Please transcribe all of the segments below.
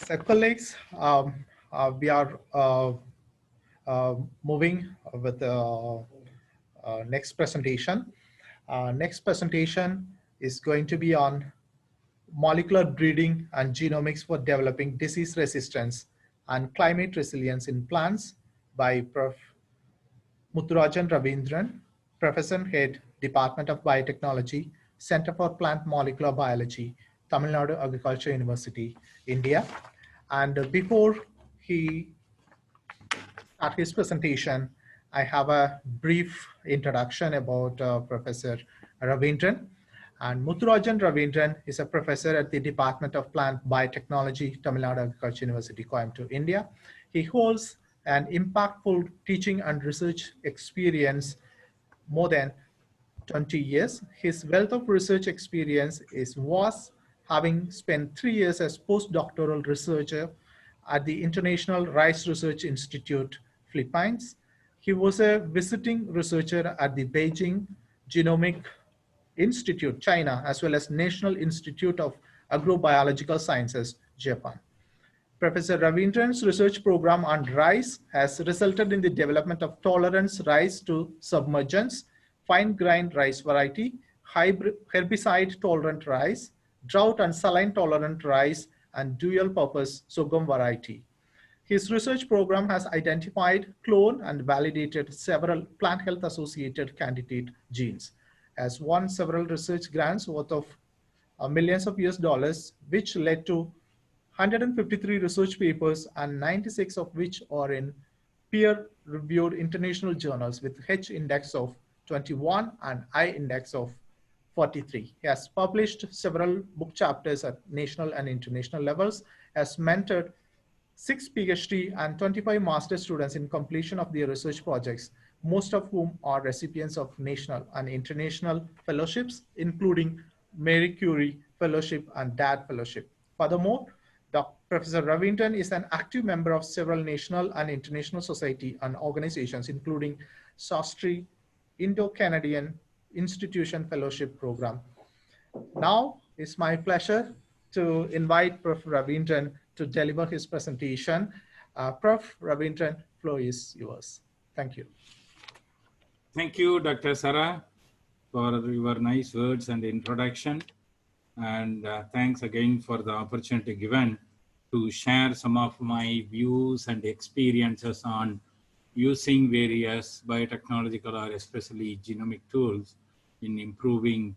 So colleagues, we are moving with the next presentation. Next presentation is going to be on molecular breeding and genomics for developing disease resistance and climate resilience in plants by Prof. Muthurajan Ravindran, Professor Head, Department of Biotechnology, Center for Plant Molecular Biology, Tamil Nadu Agriculture University, India. And before he starts his presentation, I have a brief introduction about Professor Ravindran. And Muthurajan Ravindran is a professor at the Department of Plant Biotechnology, Tamil Nadu Agriculture University, Coimbatore, India. He holds an impactful teaching and research experience more than 20 years. His wealth of research experience is vast, having spent 3 years as postdoctoral researcher at the International Rice Research Institute, Philippines. He was a visiting researcher at the Beijing Genomic Institute, China, as well as National Institute of Agrobiological Sciences, Japan. Professor Ravindran's research program on rice has resulted in the development of tolerance rice to submergence, fine-grained rice variety, herbicide-tolerant rice, drought and saline-tolerant rice, and dual-purpose sorghum variety. His research program has identified, cloned, and validated several plant health-associated candidate genes, has won several research grants worth of millions of US dollars, which led to 153 research papers and 96 of which are in peer-reviewed international journals with H index of 21 and I index of 43. He has published several book chapters at national and international levels, has mentored 6 PhD and 25 master students in completion of their research projects, most of whom are recipients of national and international fellowships, including Marie Curie Fellowship and DAD Fellowship. Furthermore, Professor Ravindran is an active member of several national and international society and organizations, including SOSTRI, Indo-Canadian Institution Fellowship Program. Now, it's my pleasure to invite Prof. Ravindran to deliver his presentation. Prof. Ravindran, floor is yours. Thank you. Thank you, Dr. Sarah, for your nice words and introduction. And thanks again for the opportunity given to share some of my views and experiences on using various biotechnological or especially genomic tools in improving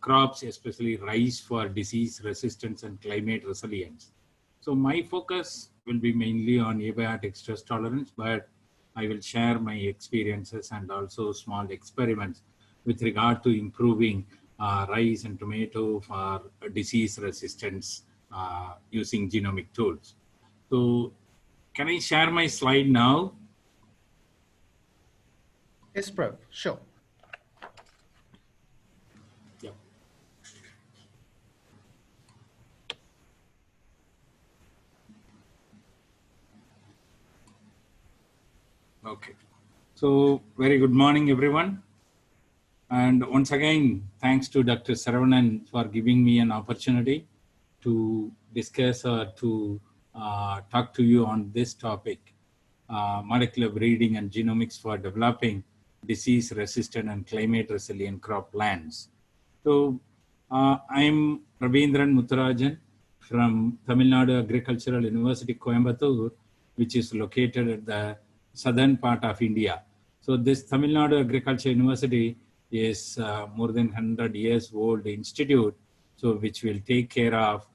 crops, especially rice, for disease resistance and climate resilience. So my focus will be mainly on abiotic stress tolerance, but I will share my experiences and also small experiments with regard to improving rice and tomato for disease resistance using genomic tools. So can I share my slide now? Yes, Prof. Sure. Yeah. Okay. So very good morning, everyone. And once again, thanks to Dr. Saravanan for giving me an opportunity to discuss or to talk to you on this topic, molecular breeding and genomics for developing disease-resistant and climate-resilient croplands. So I'm Ravindran Muthurajan from Tamil Nadu Agricultural University, Coimbatore, which is located at the southern part of India. So this Tamil Nadu Agricultural University is more than 100 years old institute, so which will take care of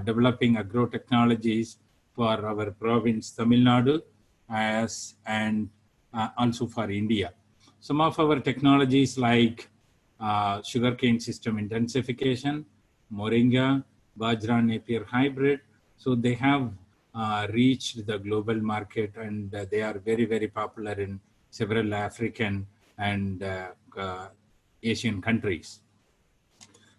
developing agro-technologies for our province Tamil Nadu and also for India. Some of our technologies like sugarcane system intensification, moringa, bajra Napier hybrid, so they have reached the global market and they are very, very popular in several African and Asian countries.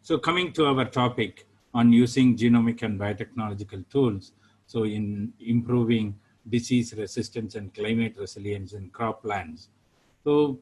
So coming to our topic on using genomic and biotechnological tools, so in improving disease resistance and climate resilience in croplands. So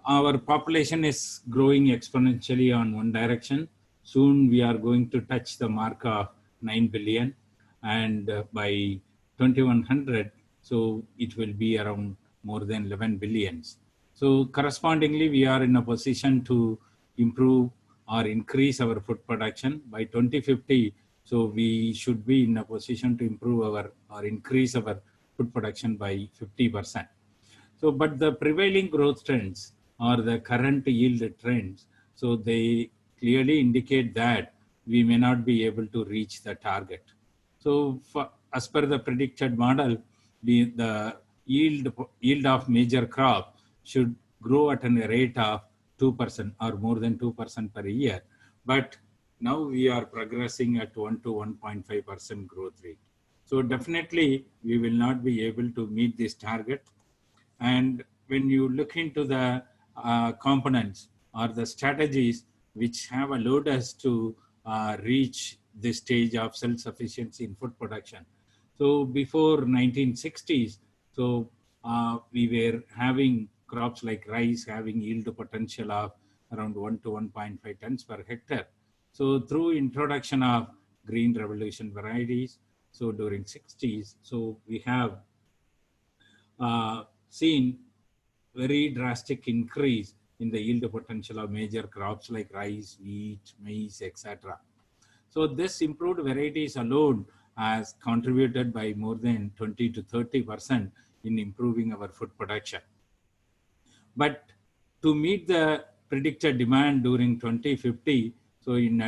our population is growing exponentially on one direction. Soon we are going to touch the mark of 9 billion, and by 2100, so it will be around more than 11 billions. So correspondingly, we are in a position to improve or increase our food production by 2050. So we should be in a position to improve our or increase our food production by 50%. So, but the prevailing growth trends or the current yield trends, so they clearly indicate that we may not be able to reach the target. So, as per the predicted model, the yield of major crop should grow at a rate of 2% or more than 2% per year. But now we are progressing at 1 to 1.5% growth rate. So definitely we will not be able to meet this target. And when you look into the components or the strategies which have allowed us to reach this stage of self-sufficiency in food production. So before 1960s, so we were having crops like rice having yield potential of around 1 to 1.5 tons per hectare. So through introduction of green revolution varieties, so during 60s, so we have seen very drastic increase in the yield potential of major crops like rice, wheat, maize, etc. So this improved varieties alone has contributed by more than 20 to 30% in improving our food production. But to meet the predicted demand during 2050, so in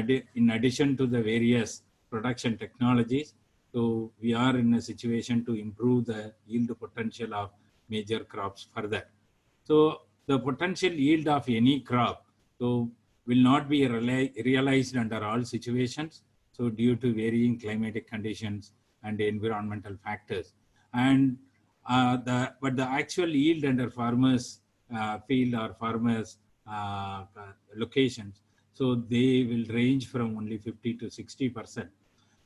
addition to the various production technologies, so we are in a situation to improve the yield potential of major crops further. So the potential yield of any crop so will not be realized under all situations. So due to varying climatic conditions and environmental factors, and but the actual yield under farmers' field or farmers' locations, so they will range from only 50 to 60%.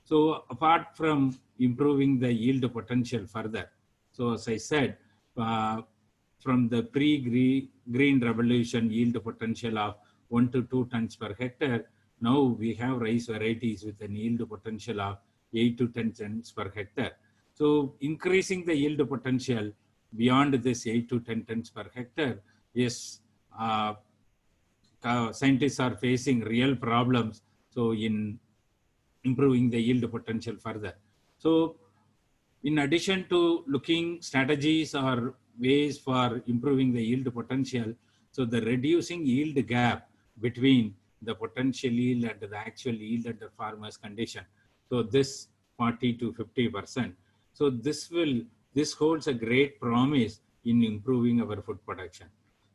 So apart from improving the yield potential further, so as I said, from the pre-green revolution yield potential of 1 to 2 tons per hectare, now we have rice varieties with an yield potential of 8 to 10 tons per hectare. So increasing the yield potential beyond this 8 to 10 tons per hectare is scientists are facing real problems. So in improving the yield potential further. So in addition to looking strategies or ways for improving the yield potential, so the reducing yield gap between the potential yield and the actual yield under farmer's condition. So this 40 to 50%. So this holds a great promise in improving our food production.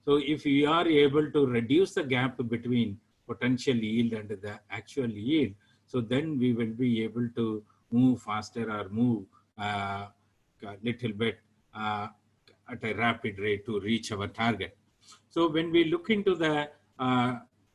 So if we are able to reduce the gap between potential yield and the actual yield, so then we will be able to move faster or move a little bit at a rapid rate to reach our target. So when we look into the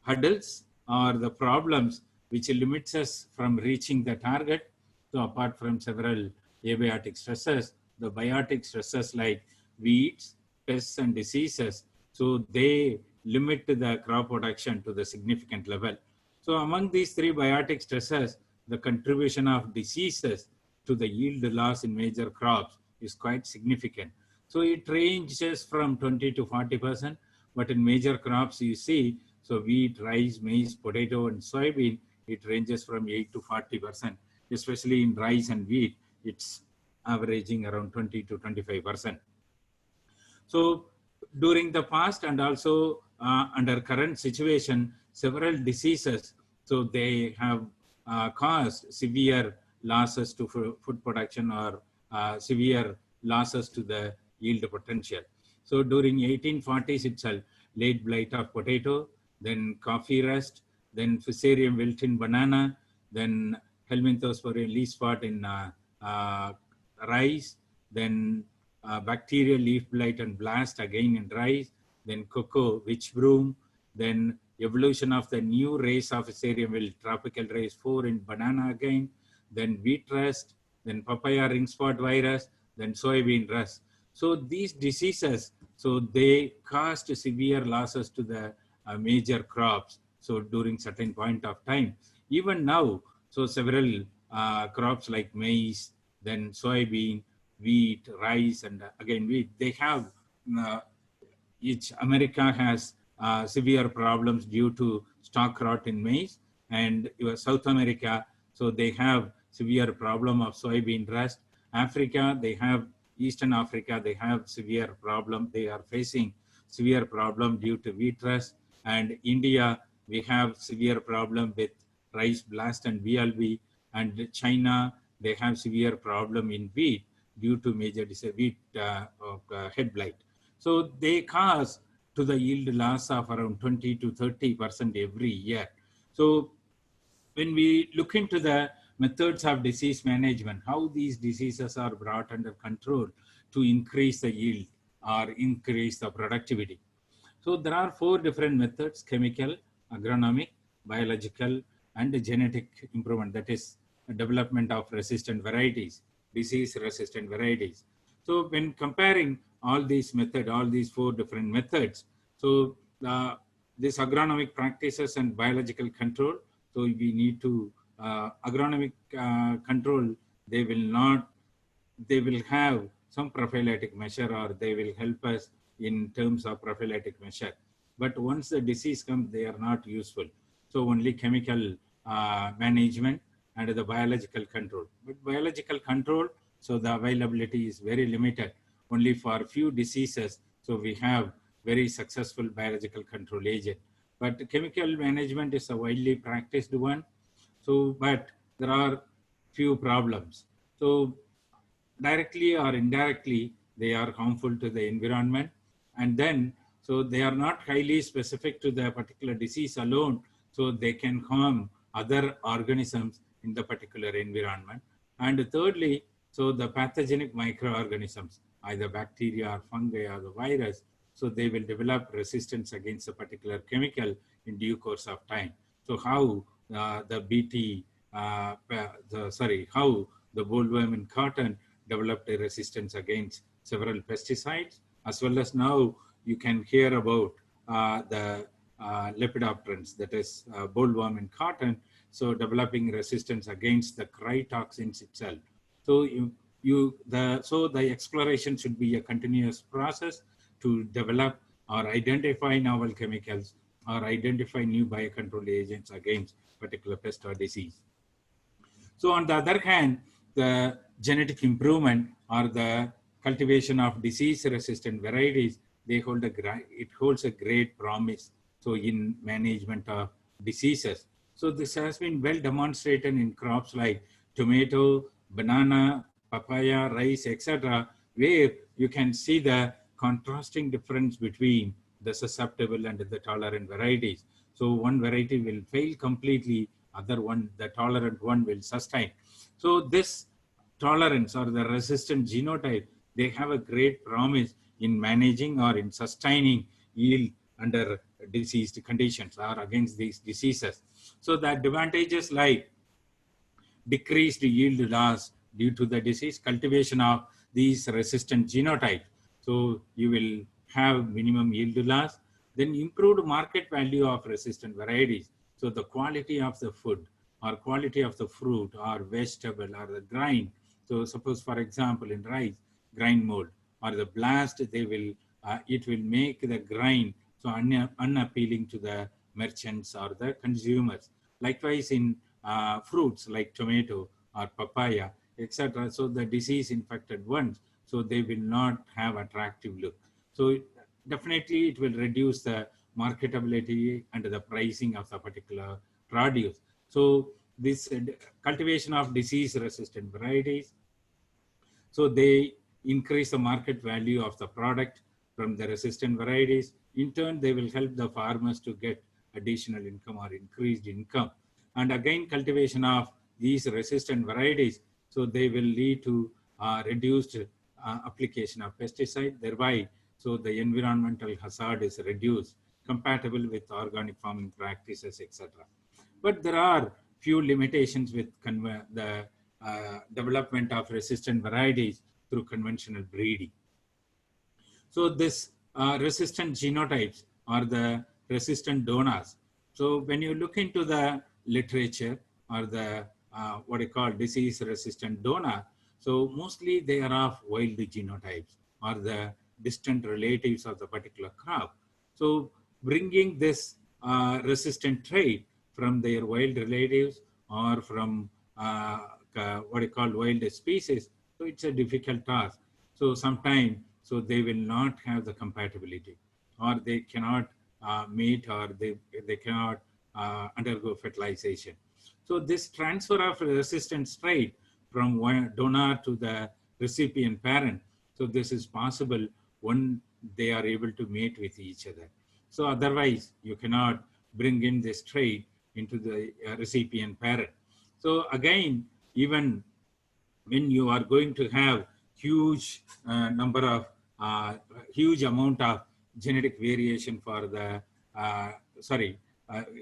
hurdles or the problems which limits us from reaching the target, so apart from several abiotic stresses, the biotic stresses like weeds, pests and diseases, so they limit the crop production to the significant level. So among these three biotic stresses, the contribution of diseases to the yield loss in major crops is quite significant. So it ranges from 20 to 40%, but in major crops you see, so wheat, rice, maize, potato and soybean, it ranges from 8 to 40%, especially in rice and wheat, it's averaging around 20 to 25%. So during the past and also under current situation, several diseases, so they have caused severe losses to food production or severe losses to the yield potential. So during 1840s itself, late blight of potato, then coffee rust, then Fusarium wilt in banana, then Helminthosporium leaf spot in rice, then bacterial leaf blight and blast again in rice, then cocoa witch broom, then evolution of the new race of Fusarium wilt, tropical race 4 in banana again, then wheat rust, then papaya ring spot virus, then soybean rust. So these diseases, so they caused severe losses to the major crops. So during certain point of time, even now, so several crops like maize, then soybean, wheat, rice, and again wheat. They have each America has severe problems due to stalk rot in maize, and South America, so they have severe problem of soybean rust. Africa, they have Eastern Africa, they have severe problem. They are facing severe problem due to wheat rust, and India, we have severe problem with rice blast and VLB, and China, they have severe problem in wheat due to major wheat head blight. So they cause to the yield loss of around 20 to 30% every year. So when we look into the methods of disease management, how these diseases are brought under control to increase the yield or increase the productivity. So there are 4 different methods: chemical, agronomic, biological, and genetic improvement. That is development of resistant varieties, disease resistant varieties. So when comparing all these methods, all these 4 different methods, so this agronomic practices and biological control, so we need to agronomic control, they will have some prophylactic measure, or they will help us in terms of prophylactic measure. But once the disease comes, they are not useful. So only chemical management and the biological control. But biological control, so the availability is very limited, only for few diseases. So we have very successful biological control agent. But chemical management is a widely practiced one. So, but there are few problems. So directly or indirectly, they are harmful to the environment. And then, so they are not highly specific to the particular disease alone. So they can harm other organisms in the particular environment. And thirdly, so the pathogenic microorganisms, either bacteria or fungi or the virus, so they will develop resistance against a particular chemical in due course of time. So how how the bollworm in cotton developed a resistance against several pesticides, as well as now you can hear about the lepidopterans, that is bollworm in cotton, so developing resistance against the crytoxins itself. So the exploration should be a continuous process to develop or identify novel chemicals or identify new biocontrol agents against particular pest or disease. So on the other hand, the genetic improvement or the cultivation of disease-resistant varieties, it holds a great promise. So in management of diseases. So this has been well demonstrated in crops like tomato, banana, papaya, rice, etc., where you can see the contrasting difference between the susceptible and the tolerant varieties. So one variety will fail completely, other one, the tolerant one, will sustain. So this tolerance or the resistant genotype, they have a great promise in managing or in sustaining yield under diseased conditions or against these diseases. So the advantages like decreased yield loss due to the disease, cultivation of these resistant genotypes. So you will have minimum yield loss, then improved market value of resistant varieties. So the quality of the food or quality of the fruit or vegetable or the grain. So suppose, for example, in rice, grain mold or the blast, they will, it will make the grain so unappealing to the merchants or the consumers. Likewise in fruits like tomato or papaya, etc. So the disease infected ones, so they will not have attractive look. So definitely it will reduce the marketability and the pricing of the particular produce. So this cultivation of disease resistant varieties, so they increase the market value of the product from the resistant varieties. In turn, they will help the farmers to get additional income or increased income. And again, cultivation of these resistant varieties, so they will lead to reduced application of pesticide, thereby, so the environmental hazard is reduced, compatible with organic farming practices, etc. But there are few limitations with the development of resistant varieties through conventional breeding. So this resistant genotypes are the resistant donors. So when you look into the literature or the what you call disease-resistant donor. So mostly they are of wild genotypes or the distant relatives of the particular crop. So bringing this resistant trait from their wild relatives or from what you call wild species, so it's a difficult task. So sometimes, so they will not have the compatibility, or they cannot mate, or they cannot undergo fertilization. So this transfer of resistance trait from one donor to the recipient parent, so this is possible when they are able to mate with each other. So otherwise, you cannot bring in this trait into the recipient parent. So again, even when you are going to have huge number of huge amount of genetic variation for the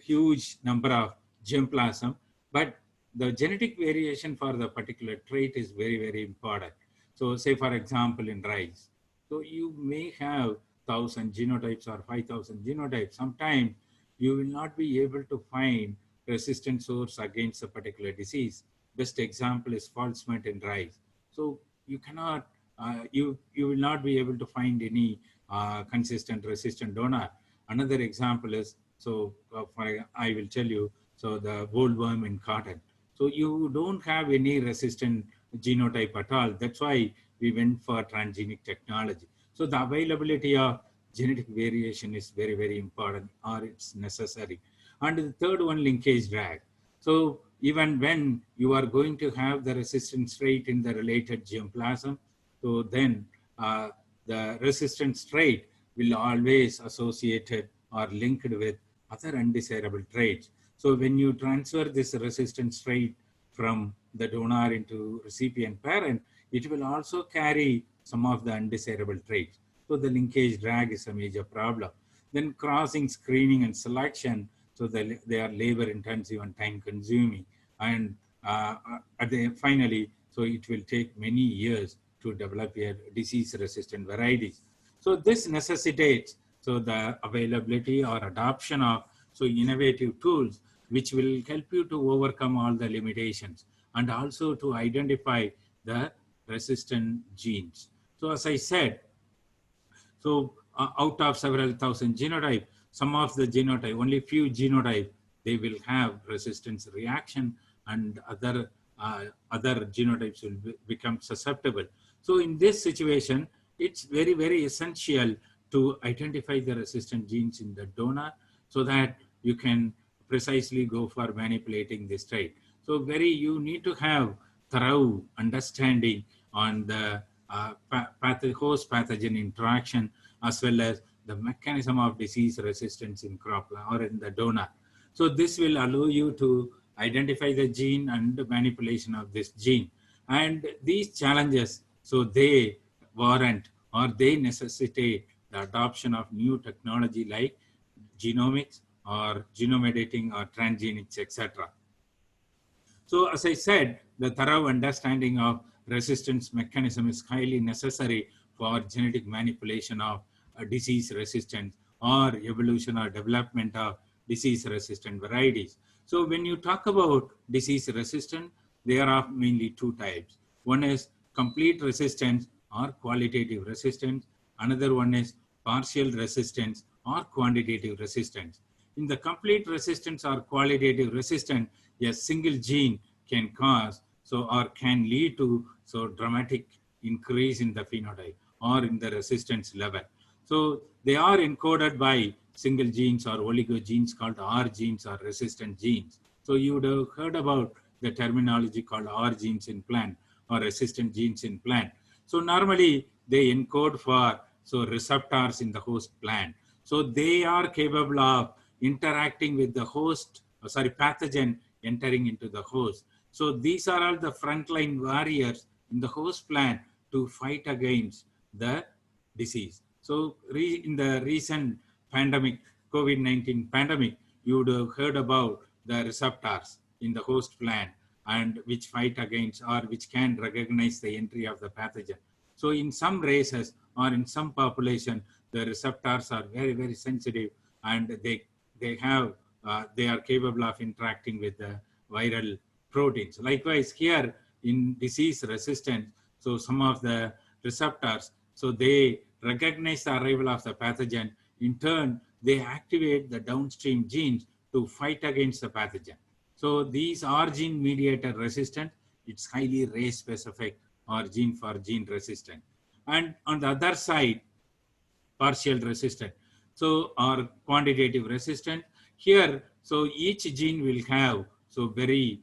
huge number of germplasm, but the genetic variation for the particular trait is very, very important. So say for example in rice, so you may have 1,000 genotypes or 5,000 genotypes. Sometimes you will not be able to find resistant source against a particular disease. Best example is false smut in rice. So you cannot, you will not be able to find any consistent resistant donor. Another example is, so I will tell you, so the bollworm in cotton. So you don't have any resistant genotype at all. That's why we went for transgenic technology. So the availability of genetic variation is very, very important, or it's necessary. And the third one, linkage drag. So even when you are going to have the resistance trait in the related germplasm, so then the resistance trait will always associated or linked with other undesirable traits. So when you transfer this resistance trait from the donor into recipient parent, it will also carry some of the undesirable traits. So the linkage drag is a major problem. Then crossing, screening, and selection, so they are labor intensive and time consuming. And finally, so it will take many years to develop a disease resistant varieties. So this necessitates so the availability or adoption of so innovative tools which will help you to overcome all the limitations and also to identify the resistant genes. So as I said, so out of several thousand genotype, some of the genotype, only few genotype, they will have resistance reaction, and other genotypes will become susceptible. So in this situation, it's very, very essential to identify the resistant genes in the donor so that you can precisely go for manipulating this trait. So you need to have thorough understanding on the host pathogen interaction, as well as the mechanism of disease resistance in crop or in the donor. So this will allow you to identify the gene and the manipulation of this gene. And these challenges, so they warrant or they necessitate the adoption of new technology like genomics or genome editing or transgenics, etc. So as I said, the thorough understanding of resistance mechanism is highly necessary for genetic manipulation of disease resistance or evolution or development of disease resistant varieties. So when you talk about disease resistant, there are mainly two types. One is complete resistance or qualitative resistance. Another one is partial resistance or quantitative resistance. In the complete resistance or qualitative resistance, a single gene can cause or can lead to dramatic increase in the phenotype or in the resistance level. So they are encoded by single genes or oligogenes called R genes or resistant genes. So you would have heard about the terminology called R genes in plant or resistant genes in plant. So normally they encode for receptors in the host plant. So they are capable of interacting with the host, pathogen entering into the host. So these are all the frontline warriors in the host plant to fight against the disease. So in the recent pandemic, COVID-19 pandemic, you would have heard about the receptors in the host plant and which fight against or which can recognize the entry of the pathogen. So in some races or in some population, the receptors are very, very sensitive, and they are capable of interacting with the viral proteins. Likewise, here in disease resistance, so some of the receptors, so they recognize the arrival of the pathogen. In turn, they activate the downstream genes to fight against the pathogen. So these are gene mediated resistant. It's highly race specific or gene for gene resistant. And on the other side, partial resistant, so or quantitative resistant. Here, so each gene will have so very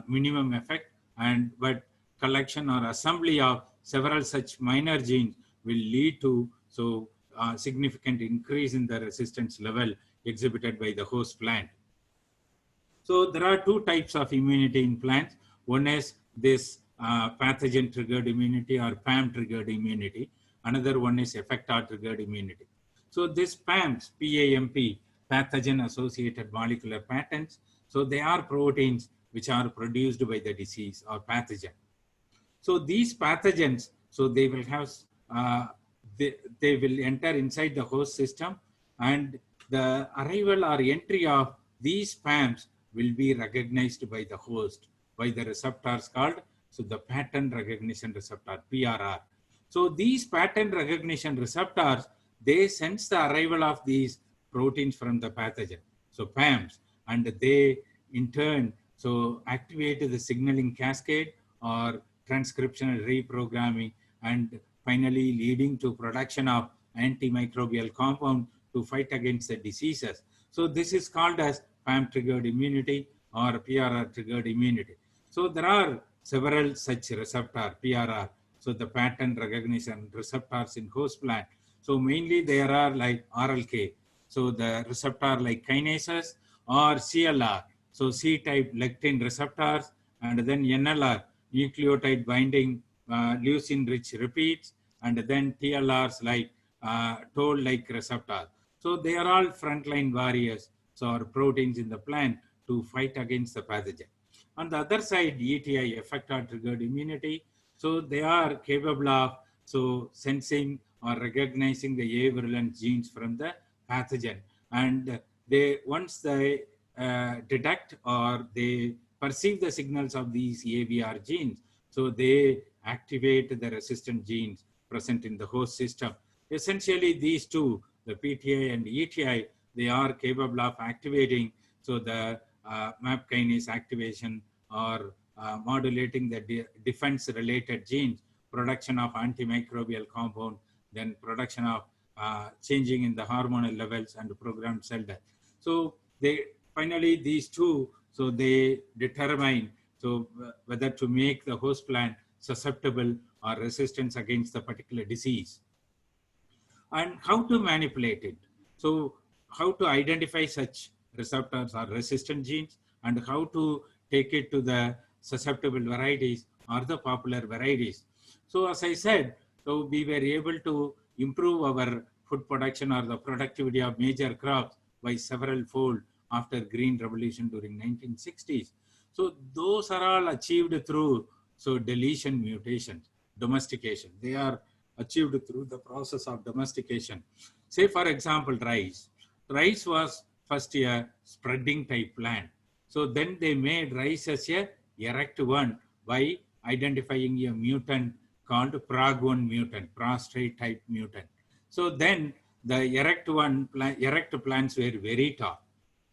minimum effect, and but collection or assembly of several such minor genes will lead to so significant increase in the resistance level exhibited by the host plant. So there are two types of immunity in plants. One is this pathogen triggered immunity or PAM triggered immunity. Another one is effector triggered immunity. So this PAMs, PAMP, pathogen associated molecular patterns. So they are proteins which are produced by the disease or pathogen. So these pathogens, so they will have, they will enter inside the host system, and the arrival or entry of these PAMs will be recognized by the host, by the receptors called, so the pattern recognition receptor, PRR. So these pattern recognition receptors, they sense the arrival of these proteins from the pathogen, so PAMs, and they in turn, so activate the signaling cascade or transcriptional reprogramming, and finally leading to production of antimicrobial compound to fight against the diseases. So this is called as PAM triggered immunity or PRR triggered immunity. So there are several such receptor PRR, so the pattern recognition receptors in host plant. So mainly there are like RLK, so the receptor like kinases, or CLR, so C-type lectin receptors, and then NLR, nucleotide binding leucine-rich repeats, and then TLRs like toll-like receptors. So they are all frontline warriors, so are proteins in the plant to fight against the pathogen. On the other side, ETI, effector triggered immunity, so they are capable of so sensing or recognizing the virulent genes from the pathogen, and they once they detect or they perceive the signals of these AVR genes, so they activate the resistant genes present in the host system. Essentially, these two, the PTI and ETI, they are capable of activating so the MAP kinase activation or modulating the defense-related genes, production of antimicrobial compound, then production of changing in the hormonal levels and programmed cell death. So they finally these two, so they determine so whether to make the host plant susceptible or resistance against the particular disease, and how to manipulate it. So how to identify such receptors or resistant genes, and how to take it to the susceptible varieties or the popular varieties. So as I said, so we were able to improve our food production or the productivity of major crops by several fold after Green Revolution during 1960s. So those are all achieved through so deletion mutations, domestication. They are achieved through the process of domestication. Say for example, rice. Rice was first a spreading type plant. So then they made rice as a erect one by identifying a mutant called PROG1 mutant, prostrate type mutant. So then the erect plants were very tall.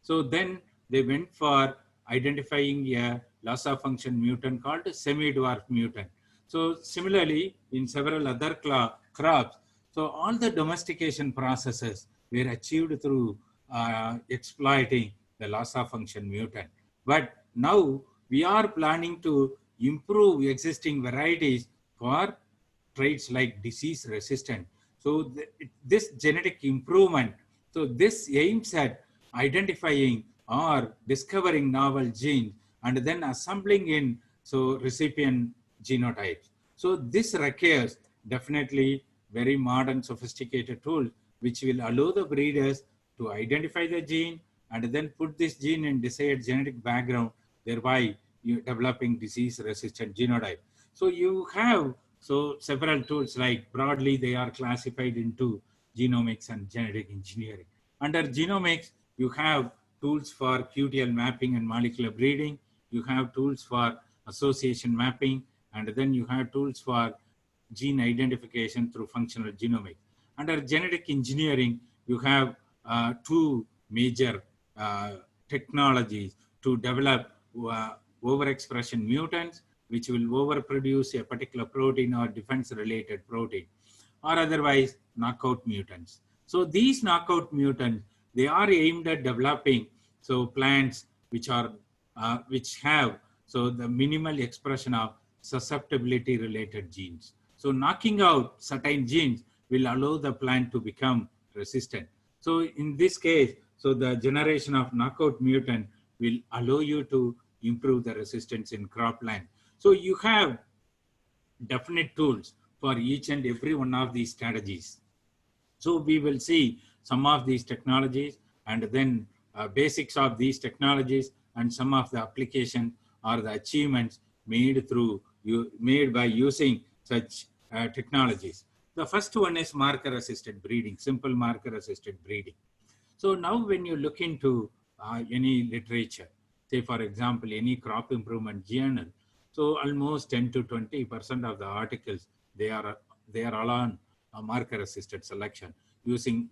So then they went for identifying a loss of function mutant called semi-dwarf mutant. So similarly, in several other crops, so all the domestication processes were achieved through exploiting the loss of function mutant. But now we are planning to improve existing varieties for traits like disease resistant. So this genetic improvement, so this aims at identifying or discovering novel genes and then assembling in so recipient genotypes. So this requires definitely very modern sophisticated tool which will allow the breeders to identify the gene and then put this gene in desired genetic background, thereby you developing disease resistant genotype. So you have so several tools, like broadly they are classified into genomics and genetic engineering. Under genomics, you have tools for QTL mapping and molecular breeding. you have tools for association mapping, and then you have tools for gene identification through functional genomics. Under genetic engineering, you have two major technologies to develop overexpression mutants, which will overproduce a particular protein or defense-related protein, or otherwise knockout mutants. So these knockout mutants, they are aimed at developing plants which have the minimal expression of susceptibility related genes. So knocking out certain genes will allow the plant to become resistant. So in this case, the generation of knockout mutant will allow you to improve the resistance in cropland. So you have definite tools for each and every one of these strategies. So we will see some of these technologies, and then basics of these technologies, and some of the application or the achievements made by using such technologies. The first one is marker-assisted breeding, simple marker-assisted breeding. So now when you look into any literature, say for example, any crop improvement journal, so almost 10 to 20% of the articles, they are all on marker-assisted selection,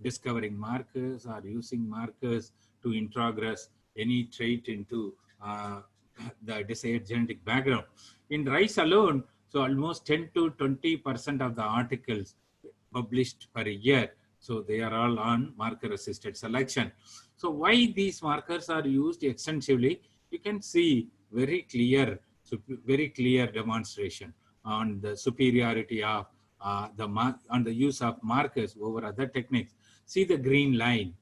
discovering markers or using markers to introgress any trait into the desired genetic background. In rice alone, so almost 10 to 20% of the articles published per year, so they are all on marker-assisted selection. So why these markers are used extensively? You can see very clear demonstration on the superiority of the use of markers over other techniques. See the green line.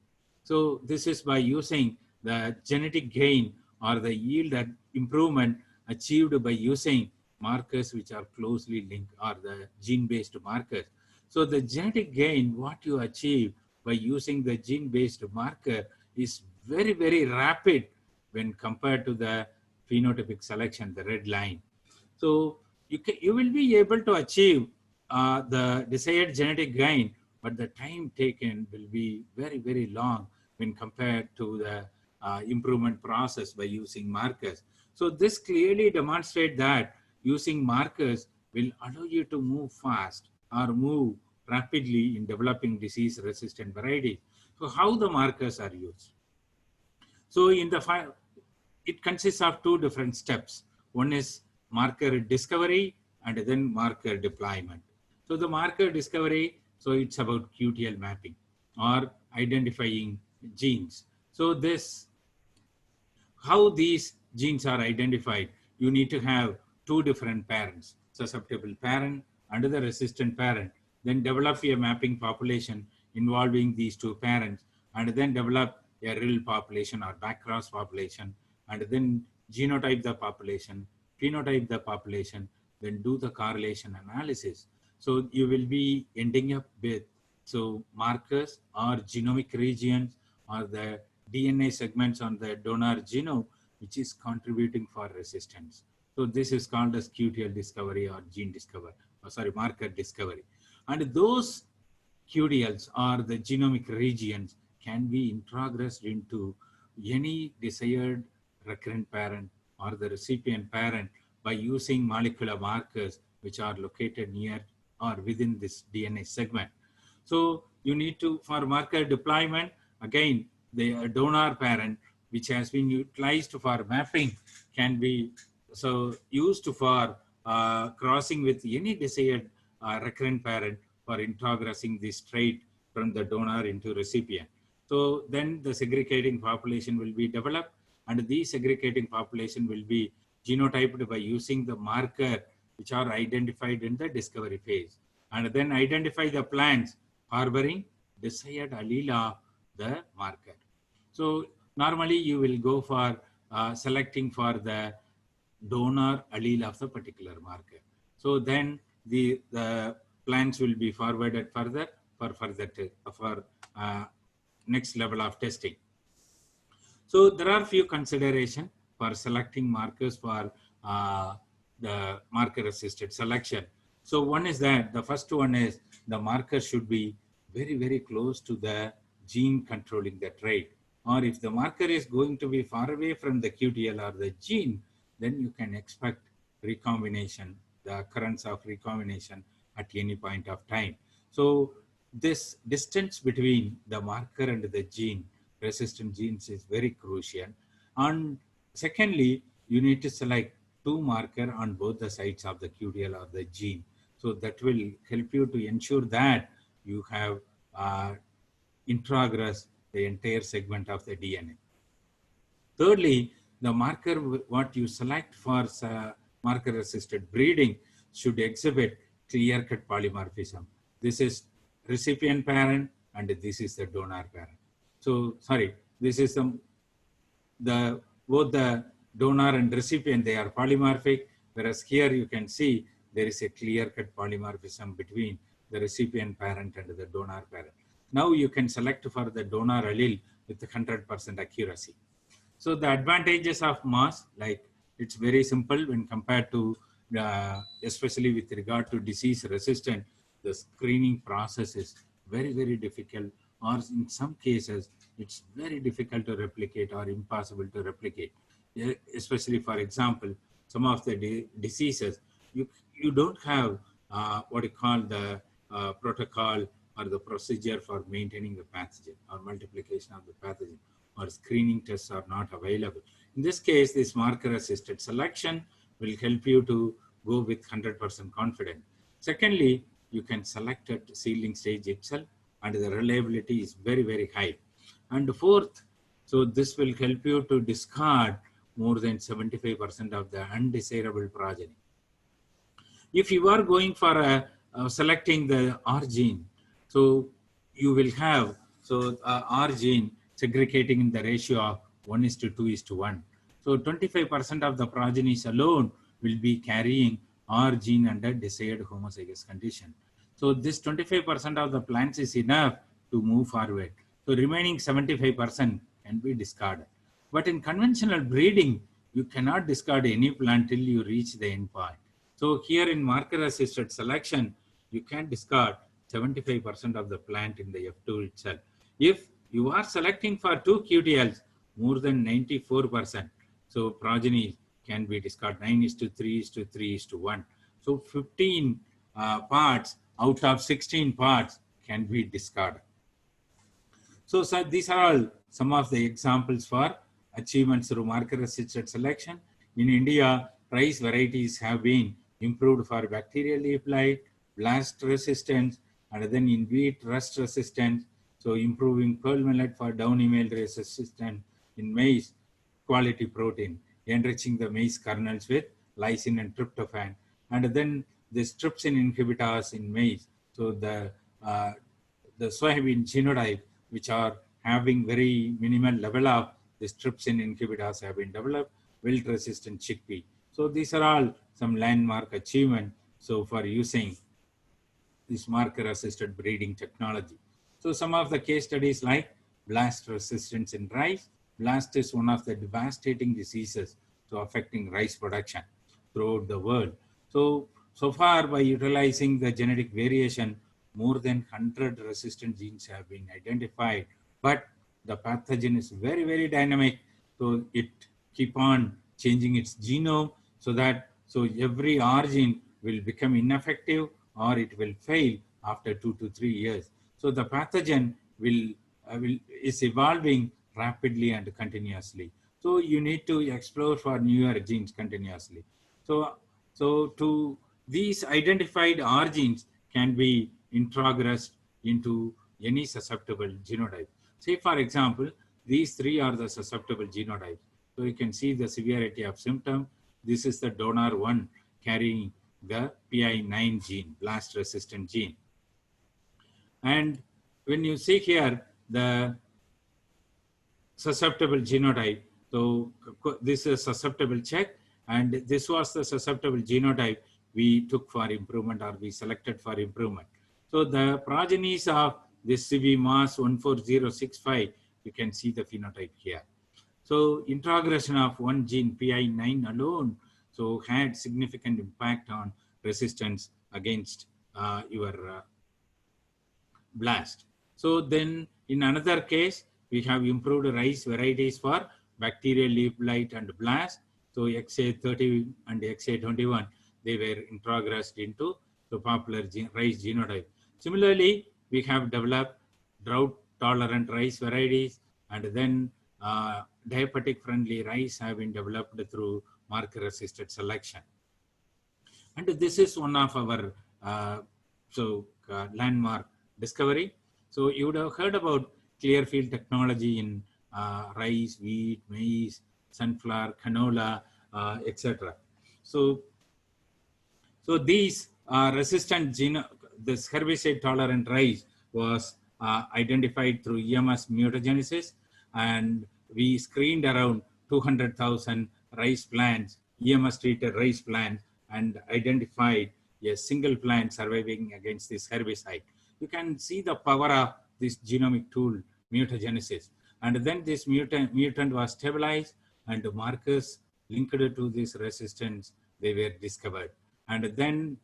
So this is by using the genetic gain or the yield improvement achieved by using markers which are closely linked, or the gene-based markers. So the genetic gain, what you achieve by using the gene-based marker, is very, very rapid when compared to the phenotypic selection, the red line. So you will be able to achieve the desired genetic gain, but the time taken will be very, very long when compared to the improvement process by using markers. So this clearly demonstrates that using markers will allow you to move fast or move rapidly in developing disease-resistant varieties. So how the markers are used? So it consists of two different steps. One is marker discovery and then marker deployment. So the marker discovery, so it's about QTL mapping or identifying genes. So how these genes are identified, you need to have two different parents, susceptible parent and the resistant parent, then develop a mapping population involving these two parents, and then develop a real population or backcross population, and then genotype the population, phenotype the population, then do the correlation analysis. So you will be ending up with markers or genomic regions or the DNA segments on the donor genome, which is contributing for resistance. So this is called as QTL discovery or marker discovery. And those QTLs or the genomic regions can be introgressed into any desired recurrent parent or the recipient parent by using molecular markers which are located near or within this DNA segment. So you need to, for marker deployment, again, the donor parent, which has been utilized for mapping, can be used for crossing with any desired recurrent parent for introgressing this trait from the donor into recipient. So then the segregating population will be developed, and these segregating population will be genotyped by using the marker which are identified in the discovery phase, and then identify the plants harboring desired allele of the marker. So normally you will go for selecting for the donor allele of the particular marker. So then the plants will be forwarded further for next level of testing. So there are few considerations for selecting markers for the marker-assisted selection. So one is that the first one is the marker should be very, very close to the gene controlling the trait. Or if the marker is going to be far away from the QTL or the gene, then you can expect recombination, the occurrence of recombination at any point of time. So this distance between the marker and the gene, resistant genes, is very crucial. And secondly, you need to select two marker on both the sides of the QTL or the gene. So that will help you to ensure that you have introgress the entire segment of the DNA. Thirdly, the marker what you select for marker assisted breeding should exhibit clear-cut polymorphism. This is recipient parent and this is the donor parent. So sorry, this is the both the donor and recipient, they are polymorphic, whereas here you can see there is a clear-cut polymorphism between the recipient parent and the donor parent. Now you can select for the donor allele with 100% accuracy. So the advantages of MAS, like it's very simple when compared to, especially with regard to disease resistant, the screening process is very, very difficult, or in some cases, it's very difficult to replicate or impossible to replicate. Especially, for example, some of the diseases, you don't have what you call the protocol or the procedure for maintaining the pathogen or multiplication of the pathogen, or screening tests are not available. In this case, this marker assisted selection will help you to go with 100% confidence. Secondly, you can select at seedling stage itself and the reliability is very, very high. And fourth, so this will help you to discard more than 75% of the undesirable progeny. If you are going for selecting the R gene, so you will have, so R gene segregating in the ratio of 1:2:1. So 25% of the progenies alone will be carrying R gene under desired homozygous condition. So this 25% of the plants is enough to move forward. So remaining 75% can be discarded. But in conventional breeding, you cannot discard any plant till you reach the end point. So here in marker assisted selection, you can discard 75% of the plant in the F2 itself. If you are selecting for 2 QTLs, more than 94%. So progeny can be discarded 9:3:3:1. So 15 parts out of 16 parts can be discarded. So these are all some of the examples for achievements through marker assisted selection. In India, rice varieties have been improved for bacterial leaf blight, blast resistance, and then in wheat rust resistance. So improving pearl millet for downy meal resistance, in maize quality protein, enriching the maize kernels with lysine and tryptophan, and then the trypsin inhibitors in maize. So the soybean genotype, which are having very minimal level of the trypsin inhibitors have been developed, wilt resistant chickpea. So these are all some landmark achievement. So for using this marker assisted breeding technology. So some of the case studies like blast resistance in rice. Blast is one of the devastating diseases so affecting rice production throughout the world. So far by utilizing the genetic variation, more than 100 resistant genes have been identified, but the pathogen is very, very dynamic. So it keep on changing its genome so that every R gene will become ineffective or it will fail after 2 to 3 years. So the pathogen is evolving rapidly and continuously. So you need to explore for newer genes continuously. So to these identified R genes can be introgressed into any susceptible genotype. Say for example, these three are the susceptible genotypes. So you can see the severity of symptom. This is the donor 1 carrying the PI9 gene, blast resistant gene. And when you see here the susceptible genotype, so this is susceptible check, and this was the susceptible genotype we took for improvement or we selected for improvement. So the progenies of this CV MAS 14065, you can see the phenotype here. So introgression of one gene PI9 alone so had significant impact on resistance against your blast. So then in another case, we have improved rice varieties for bacterial leaf blight and blast. So XA30 and XA21, they were introgressed into the popular rice genotype. Similarly, we have developed drought-tolerant rice varieties, and then diabetic-friendly rice have been developed through marker-assisted selection. And this is one of our landmark discovery. So you would have heard about Clearfield technology in rice, wheat, maize, sunflower, canola, etc. So these this herbicide-tolerant rice was identified through EMS mutagenesis, and we screened around 200,000 rice plants, EMS-treated rice plants, and identified a single plant surviving against this herbicide. You can see the power of this genomic tool, mutagenesis. And then this mutant was stabilized, and markers linked to this resistance, they were discovered. And then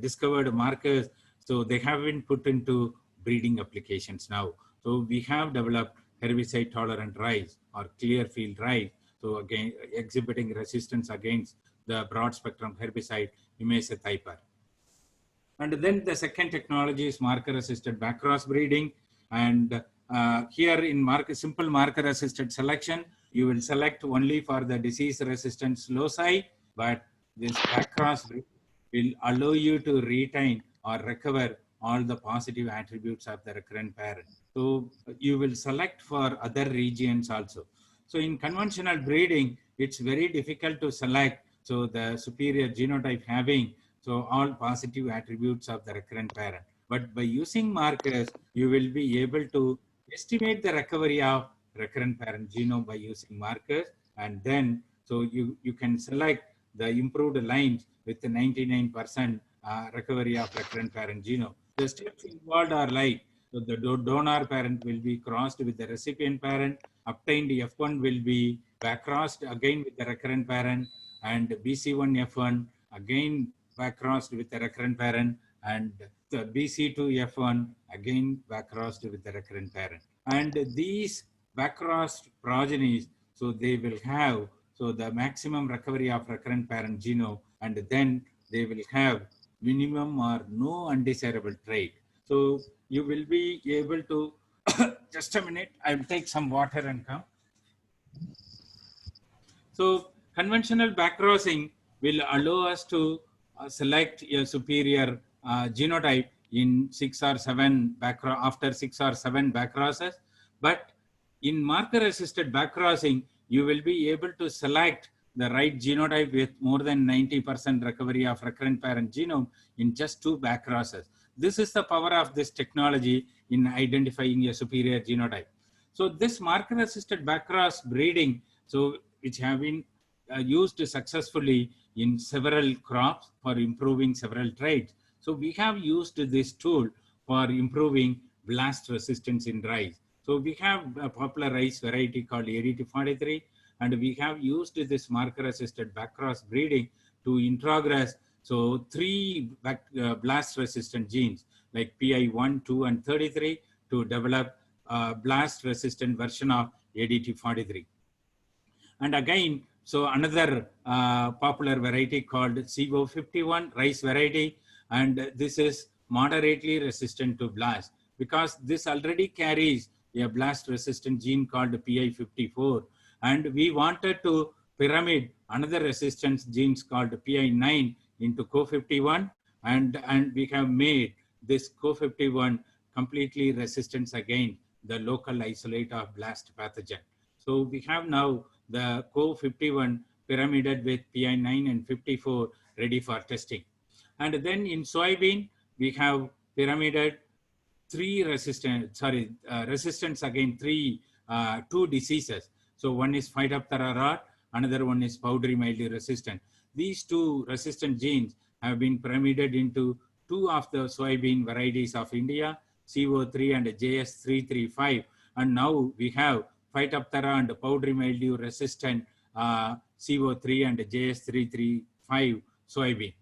discovered markers, so they have been put into breeding applications now. So we have developed herbicide-tolerant rice or Clearfield rice, so again exhibiting resistance against the broad-spectrum herbicide imidacloprid. And then the second technology is marker-assisted backcross breeding. And here in simple marker-assisted selection, you will select only for the disease-resistant loci, but this backcross breeding will allow you to retain or recover all the positive attributes of the recurrent parent. So you will select for other regions also. So in conventional breeding, it's very difficult to select so the superior genotype having so all positive attributes of the recurrent parent. But by using markers, you will be able to estimate the recovery of recurrent parent genome by using markers, and then so you can select the improved lines with the 99% recovery of recurrent parent genome. The steps involved are like, so the donor parent will be crossed with the recipient parent, obtained F1 will be backcrossed again with the recurrent parent, and BC1F1 again backcrossed with the recurrent parent, and the BC2F1 again backcrossed with the recurrent parent. And these backcrossed progenies, so they will have so the maximum recovery of recurrent parent genome, and then they will have minimum or no undesirable trait. So you will be able to, just a minute, I will take some water and come. So conventional backcrossing will allow us to select a superior genotype in 6 or 7 after 6 or 7 backcrosses. But in marker-assisted backcrossing, you will be able to select the right genotype with more than 90% recovery of recurrent parent genome in just 2 backcrosses. This is the power of this technology in identifying a superior genotype. So this marker-assisted backcross breeding, so which have been used successfully in several crops for improving several traits. So we have used this tool for improving blast resistance in rice. So we have a popular rice variety called ADT43, and we have used this marker-assisted backcross breeding to introgress so 3 blast-resistant genes like PI1, 2, and 33 to develop a blast-resistant version of ADT43. And again, so another popular variety called CO51 rice variety, and this is moderately resistant to blast because this already carries a blast-resistant gene called PI54. And we wanted to pyramid another resistance genes called PI9 into CO51, and we have made this CO51 completely resistant against the local isolate of blast pathogen. So we have now the CO51 pyramided with PI9 and 54 ready for testing. And then in soybean, we have pyramided resistance against 2 diseases. So one is Phytophthora rot, another one is powdery mildew resistant. These 2 resistant genes have been pyramided into 2 of the soybean varieties of India, CO3 and JS335. And now we have Phytophthora and powdery mildew resistant CO3 and JS335 soybean.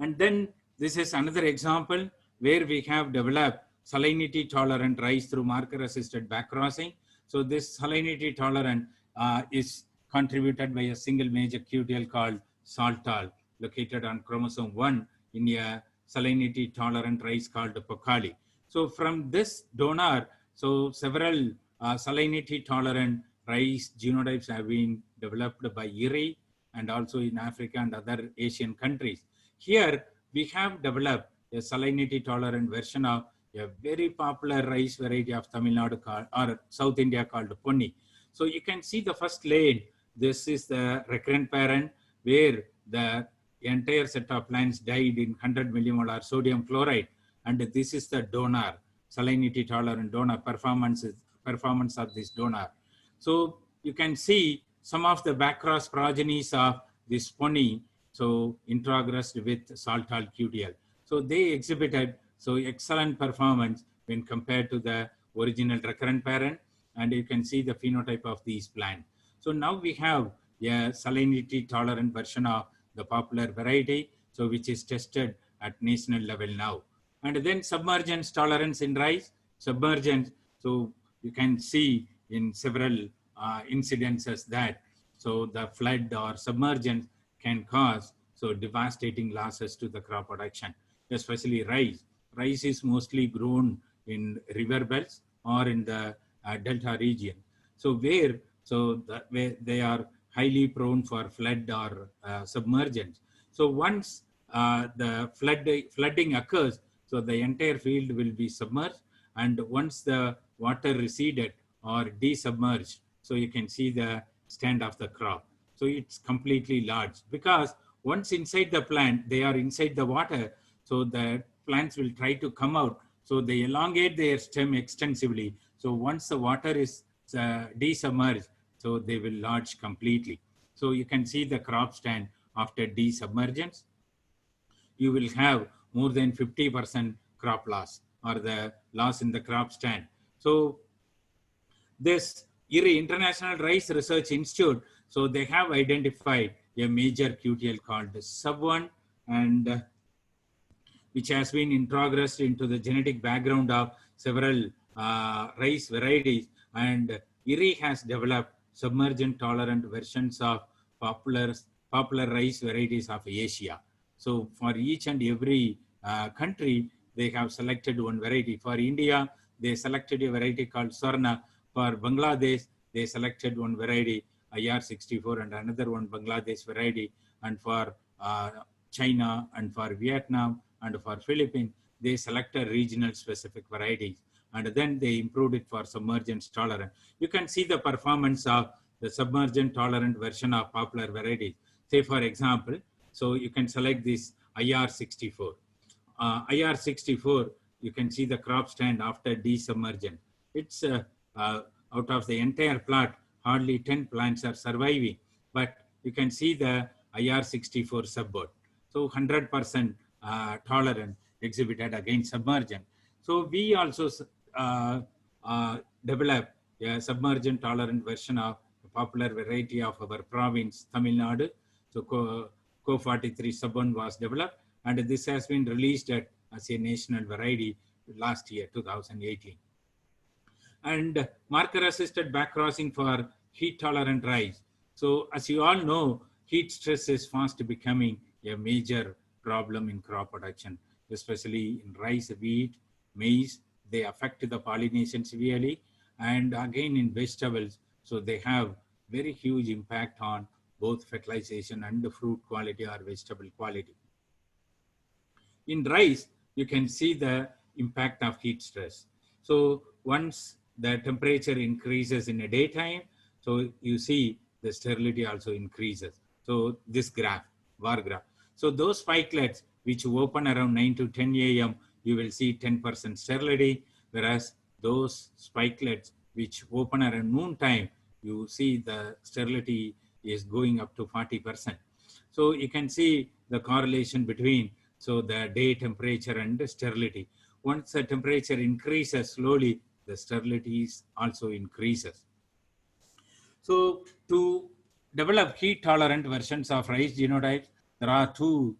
And then this is another example where we have developed salinity tolerant rice through marker assisted backcrossing. So this salinity tolerant is contributed by a single major QTL called Saltal, located on chromosome 1 in a salinity tolerant rice called Pokali. So from this donor, so several salinity tolerant rice genotypes have been developed by IRRI and also in Africa and other Asian countries. Here we have developed a salinity tolerant version of a very popular rice variety of Tamil Nadu called, or South India called Ponni. So you can see the first lane. This is the recurrent parent where the entire set of plants died in 100 millimolar sodium chloride, and this is the donor, salinity tolerant donor performance of this donor. So you can see some of the backcross progenies of this Ponni, so introgressed with Saltal QTL. So they exhibited excellent performance when compared to the original recurrent parent, and you can see the phenotype of these plants. So now we have a salinity tolerant version of the popular variety, so which is tested at national level now. And then submergence tolerance in rice. Submergence, so you can see in several incidences that the flood or submergence can cause devastating losses to the crop production, especially rice. Rice is mostly grown in river belts or in the delta region. So where they are highly prone for flood or submergence. So once the flooding occurs, so the entire field will be submerged, and once the water receded or desubmerged, so you can see the stand of the crop. So it's completely large, because once inside the plant, they are inside the water, so the plants will try to come out. So they elongate their stem extensively. So once the water is desubmerged, so they will lodge completely. So you can see the crop stand after desubmergence. You will have more than 50% crop loss, or the loss in the crop stand. So this IRRI, International Rice Research Institute, so they have identified a major QTL called Sub1, and which has been introgressed into the genetic background of several rice varieties, and IRRI has developed submergent tolerant versions of popular rice varieties of Asia. So for each and every country, they have selected one variety. For India, they selected a variety called Swarna. For Bangladesh, they selected one variety, IR64, and another one Bangladesh variety. And for China, and for Vietnam, and for Philippines, they selected regional specific varieties. And then they improved it for submergence tolerant. You can see the performance of the submergent tolerant version of popular varieties. Say, for example, so you can select this IR64. IR64, you can see the crop stand after desubmergence. It's out of the entire plot, hardly 10 plants are surviving, but you can see the IR64 subbird. So 100% tolerant exhibited against submergence. So we also developed a submergent tolerant version of a popular variety of our province, Tamil Nadu. So Co43 Sub1 was developed, and this has been released as a national variety last year, 2018. And marker-assisted backcrossing for heat-tolerant rice. So as you all know, heat stress is fast becoming a major problem in crop production, especially in rice, wheat, maize. They affect the pollination severely, and again in vegetables, so they have very huge impact on both fertilization and the fruit quality or vegetable quality. In rice, you can see the impact of heat stress. So once the temperature increases in the daytime, so you see the sterility also increases. So this graph, bar graph. So those spikelets which open around 9 to 10 a.m., you will see 10% sterility, whereas those spikelets which open around noon time, you see the sterility is going up to 40%. So you can see the correlation between the day temperature and the sterility. Once the temperature increases slowly, the sterility also increases. So to develop heat-tolerant versions of rice genotypes, there are two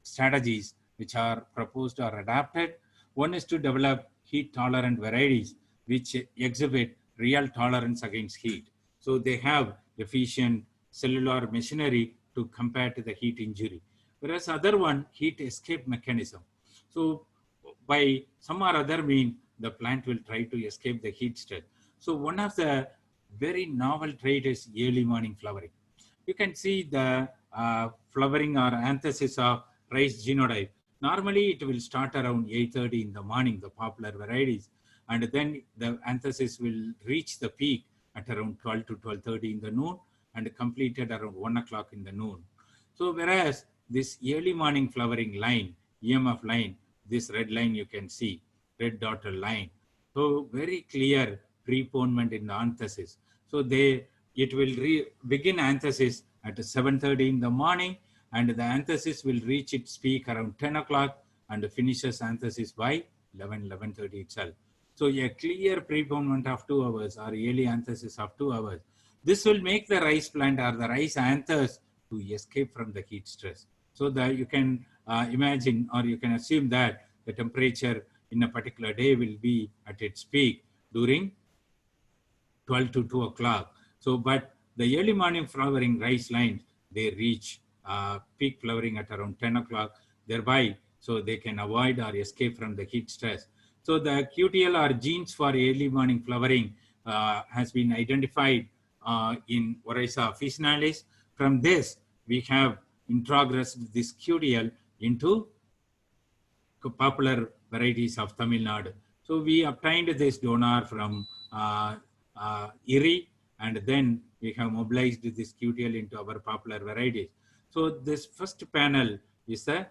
strategies which are proposed or adapted. One is to develop heat-tolerant varieties which exhibit real tolerance against heat. So they have efficient cellular machinery to combat the heat injury. Whereas other one, heat escape mechanism. So by some or other mean, the plant will try to escape the heat stress. So one of the very novel trait is early morning flowering. You can see the flowering or anthesis of rice genotype. Normally, it will start around 8:30 in the morning, the popular varieties, and then the anthesis will reach the peak at around 12 to 12:30 in the noon and completed around 1 o'clock in the noon. So whereas this early morning flowering line, EMF line, this red line you can see, red dotted line. So very clear preponement in the anthesis. So it will begin anthesis at 7:30 in the morning, and the anthesis will reach its peak around 10 o'clock and finishes anthesis by 11:30 itself. So a clear preponement of 2 hours or early anthesis of 2 hours. This will make the rice plant or the rice anthers to escape from the heat stress. So that you can imagine or you can assume that the temperature in a particular day will be at its peak during 12 to 2 o'clock. So, but the early morning flowering rice lines, they reach peak flowering at around 10 o'clock, thereby, so they can avoid or escape from the heat stress. So the QTL or genes for early morning flowering has been identified in Oryza officinalis. From this, we have introgressed this QTL into popular varieties of Tamil Nadu. So we obtained this donor from IRRI, and then we have mobilized this QTL into our popular varieties. So this first panel is the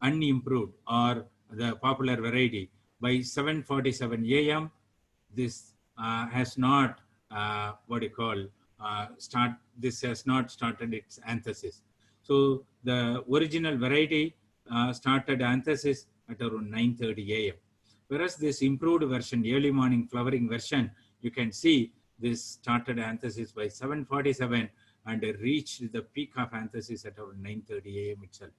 unimproved or the popular variety. By 7:47 a.m., this has not, this has not started its anthesis. So the original variety started anthesis at around 9:30 a.m. Whereas this improved version, early morning flowering version, you can see this started anthesis by 7:47 and reached the peak of anthesis at around 9:30 a.m. itself.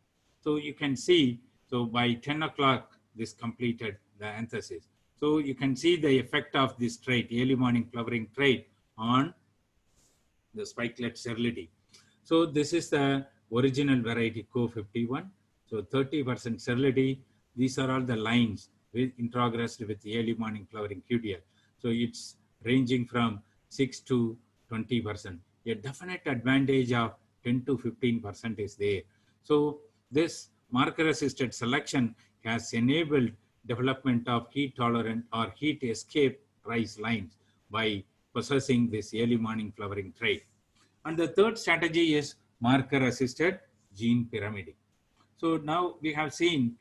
So you can see, so by 10 o'clock, this completed the anthesis. So you can see the effect of this trait, early morning flowering trait, on the spikelet sterility. So this is the original variety CO51. So 30% sterility. These are all the lines with introgressed with early morning flowering QTL. So it's ranging from 6 to 20%. A definite advantage of 10 to 15% is there. So this marker-assisted selection has enabled development of heat tolerant or heat escape rice lines by possessing this early morning flowering trait. And the third strategy is marker-assisted gene pyramiding. So now we have seen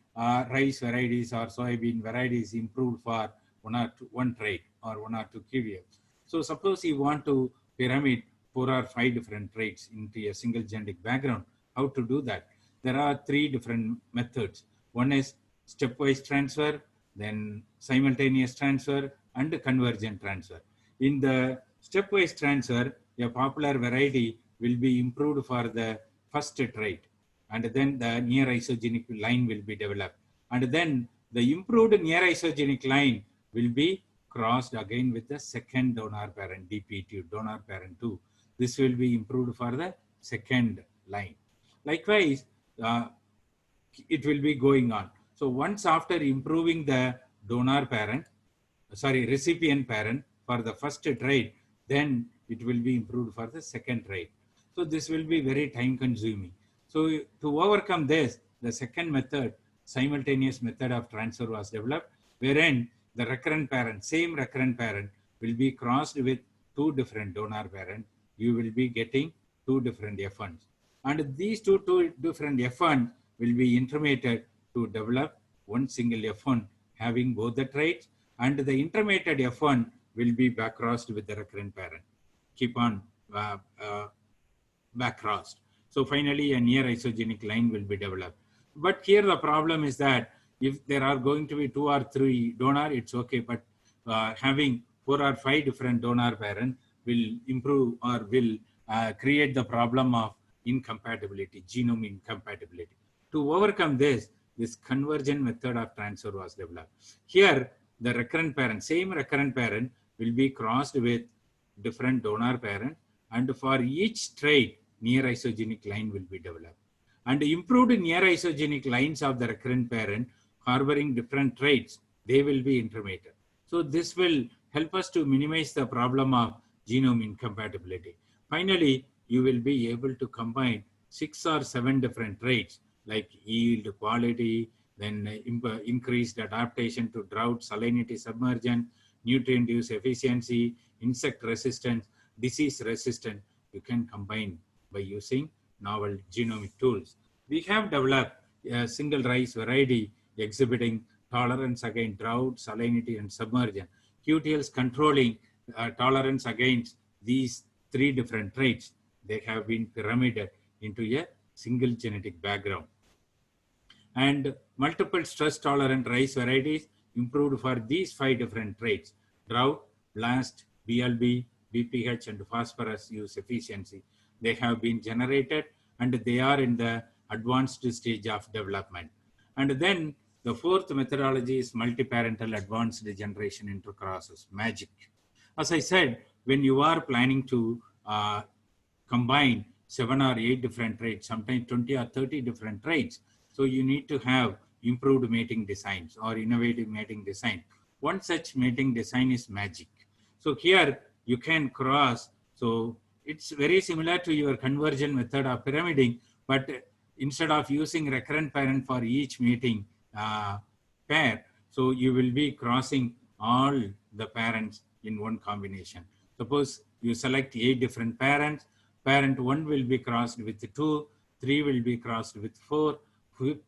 rice varieties or soybean varieties improved for one trait or 1 or 2 QTLs. So suppose you want to pyramid 4 or 5 different traits into a single genetic background. How to do that? There are 3 different methods. One is stepwise transfer, then simultaneous transfer, and convergent transfer. In the stepwise transfer, a popular variety will be improved for the first trait, and then the near isogenic line will be developed. And then the improved near isogenic line will be crossed again with the second donor parent, DP2, donor parent 2. This will be improved for the second line. Likewise, it will be going on. So once after improving the donor parent, recipient parent for the first trait, then it will be improved for the second trait. So this will be very time consuming. So to overcome this, the second method, simultaneous method of transfer was developed, wherein the recurrent parent, same recurrent parent will be crossed with 2 different donor parents. You will be getting 2 different F1s. And these two different F1 will be intermated to develop one single F1 having both the traits, and the intermated F1 will be back-crossed with the recurrent parent. Keep on back-crossed. So finally, a near isogenic line will be developed. But here the problem is that if there are going to be 2 or 3 donor, it's okay. But having 4 or 5 different donor parents will improve or will create the problem of incompatibility, genome incompatibility. To overcome this, this convergent method of transfer was developed. Here, the recurrent parent, same recurrent parent will be crossed with different donor parent, And for each trait, near isogenic line will be developed. And improved near isogenic lines of the recurrent parent harboring different traits, they will be intermated. So this will help us to minimize the problem of genome incompatibility. Finally, you will be able to combine 6 or 7 different traits like yield, quality, then increased adaptation to drought, salinity, submersion, nutrient use efficiency, insect resistance, disease resistance. You can combine by using novel genomic tools. We have developed a single rice variety exhibiting tolerance against drought, salinity, and submersion. QTLs controlling tolerance against these 3 different traits. They have been pyramided into a single genetic background. And multiple stress tolerant rice varieties improved for these 5 different traits: drought, blast, BLB, BPH, and phosphorus use efficiency. They have been generated and they are in the advanced stage of development. And then the 4th methodology is multi-parental advanced generation intercrosses, MAGIC. As I said, when you are planning to combine 7 or 8 different traits, sometimes 20 or 30 different traits, so you need to have improved mating designs or innovative mating design. One such mating design is MAGIC. So here you can cross. So it's very similar to your conversion method of pyramiding, but instead of using recurrent parent for each mating pair, so you will be crossing all the parents in one combination. Suppose you select 8 different parents. Parent 1 will be crossed with 2, 3 will be crossed with 4,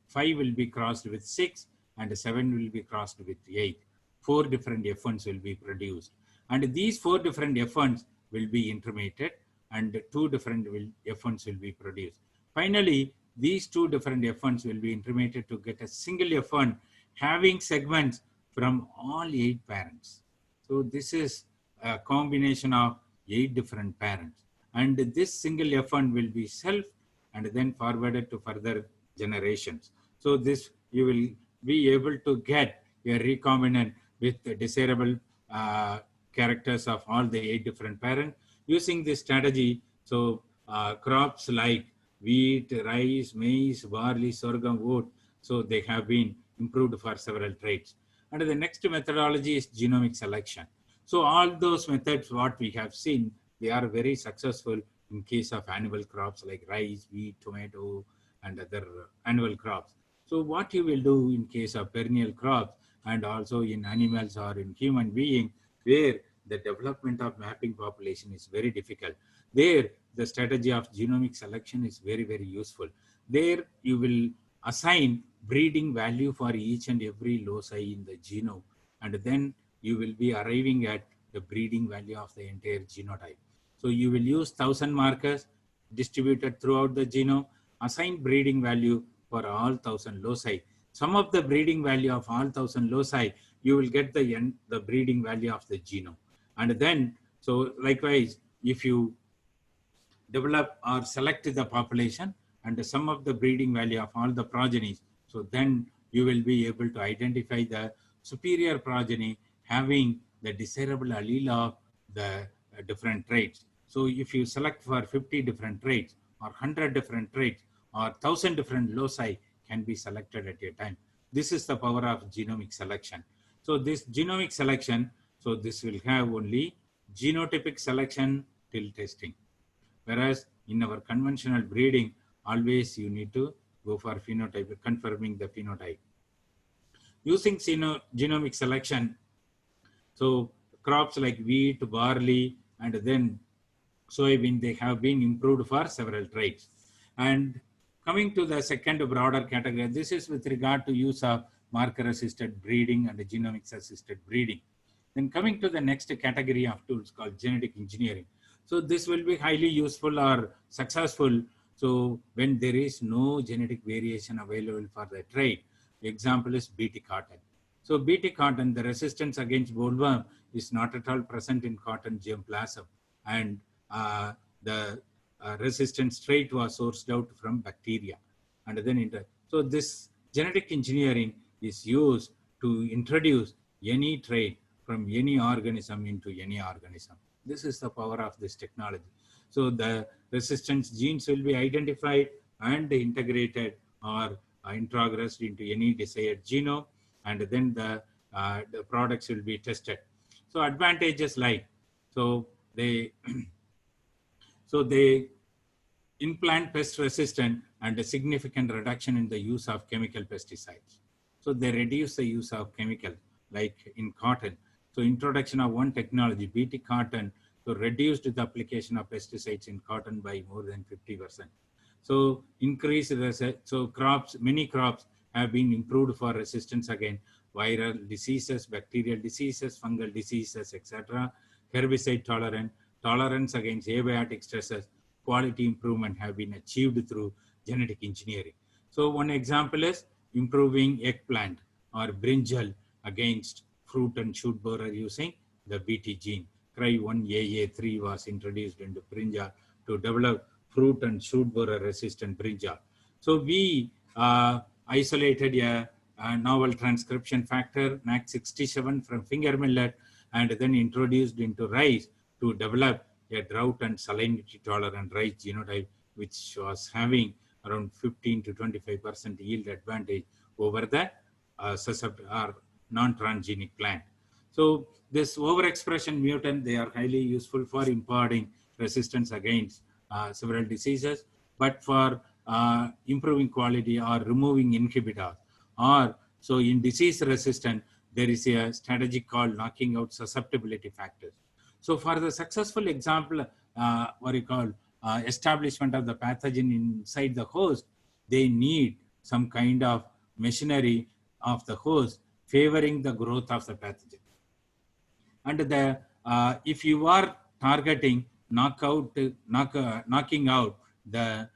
5 will be crossed with 6, and 7 will be crossed with 8. 4 different F1s will be produced. And these 4 different F1s will be intermated, and 2 different F1s will be produced. Finally, these 2 different F1s will be intermated to get a single F1 having segments from all 8 parents. So this is a combination of 8 different parents. And this single F1 will be self and then forwarded to further generations. So this, you will be able to get a recombinant with desirable characters of all the 8 different parents. Using this strategy, so crops like wheat, rice, maize, barley, sorghum, oat, so they have been improved for several traits. And the next methodology is genomic selection. So all those methods, what we have seen, they are very successful in case of annual crops like rice, wheat, tomato, and other annual crops. So what you will do in case of perennial crops and also in animals or in human being, where the development of mapping population is very difficult, there the strategy of genomic selection is very, very useful. There you will assign breeding value for each and every loci in the genome, and then you will be arriving at the breeding value of the entire genotype. So you will use 1000 markers distributed throughout the genome, assign breeding value for all 1000 loci. Some of the breeding value of all 1000 loci, you will get the breeding value of the genome. And then, so likewise, if you develop or select the population and the sum of the breeding value of all the progenies, so then you will be able to identify the superior progeny having the desirable allele of the different traits. So if you select for 50 different traits or 100 different traits or 1000 different loci can be selected at a time. This is the power of genomic selection. So this genomic selection, so this will have only genotypic selection till testing. Whereas in our conventional breeding, always you need to go for phenotype, confirming the phenotype. Using genomic selection, so crops like wheat, barley, and then soybean, they have been improved for several traits. And coming to the second broader category, this is with regard to use of marker-assisted breeding and genomics-assisted breeding. Then coming to the next category of tools called genetic engineering. So this will be highly useful or successful. So when there is no genetic variation available for the trait, the example is Bt cotton. So Bt cotton, the resistance against bollworm is not at all present in cotton germplasm, and the resistance trait was sourced out from bacteria. And then so this genetic engineering is used to introduce any trait from any organism into any organism. This is the power of this technology. So the resistance genes will be identified and integrated or introgressed into any desired genome, and then the products will be tested. So advantages like, so they implant pest resistant and a significant reduction in the use of chemical pesticides. So they reduce the use of chemical like in cotton. So introduction of one technology, BT cotton, so reduced the application of pesticides in cotton by more than 50%. So increased, so crops, many crops have been improved for resistance against viral diseases, bacterial diseases, fungal diseases, etc. Herbicide tolerance against abiotic stresses, quality improvement have been achieved through genetic engineering. So one example is improving eggplant or brinjal against fruit and shoot borer using the BT gene. Cry1AA3 was introduced into brinjal to develop fruit and shoot borer resistant brinjal. So we isolated a novel transcription factor, NAC67 from finger millet, and then introduced into rice to develop a drought and salinity tolerant rice genotype, which was having around 15 to 25% yield advantage over the non-transgenic plant. So this overexpression mutant, they are highly useful for imparting resistance against several diseases, but for improving quality or removing inhibitors, or so in disease resistant, there is a strategy called knocking out susceptibility factors. So for the successful example, what you call establishment of the pathogen inside the host, they need some kind of machinery of the host favoring the growth of the pathogen. And the if you are targeting knocking out the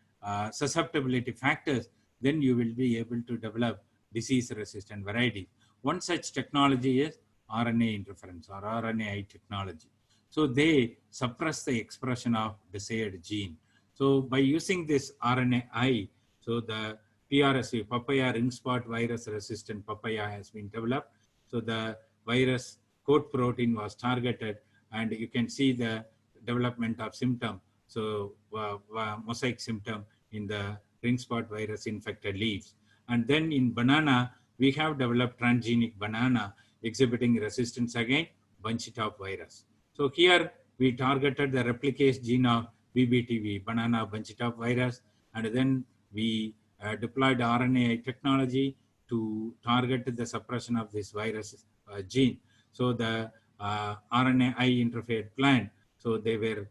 susceptibility factors, then you will be able to develop disease-resistant varieties. One such technology is RNA interference or RNAi technology. So they suppress the expression of desired gene. So by using this RNAi, so the PRSV, papaya ring spot virus resistant papaya has been developed. So the virus coat protein was targeted, and you can see the development of symptom. So mosaic symptom in the ring spot virus infected leaves. And then in banana, we have developed transgenic banana exhibiting resistance against bunchy top virus. So here we targeted the replicase gene of BBTV, banana bunchy top virus, and then we deployed RNAi technology to target the suppression of this virus gene. So the RNAi interfered plant, so they were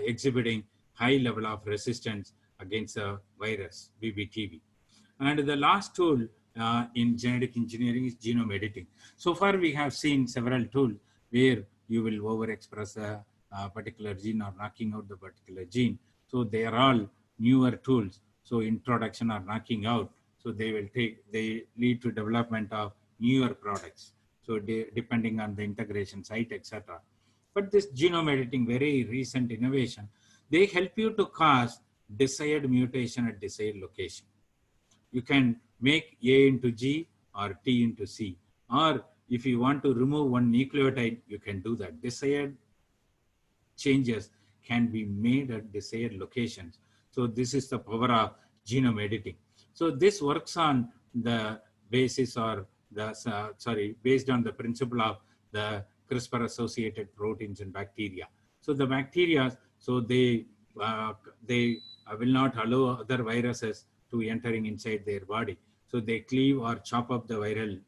exhibiting high level of resistance against the virus, BBTV. And the last tool in genetic engineering is genome editing. So far we have seen several tools where you will overexpress a particular gene or knocking out the particular gene. So they are all newer tools. So introduction or knocking out. So they lead to development of newer products. So depending on the integration site, etc. But this genome editing, very recent innovation, they help you to cause desired mutation at desired location. You can make A into G or T into C. Or if you want to remove one nucleotide, you can do that. Desired changes can be made at desired locations. So this is the power of genome editing. So this works on the basis or the, based on the principle of the CRISPR associated proteins in bacteria. So the bacteria, so they will not allow other viruses to entering inside their body. So they cleave or chop up the viral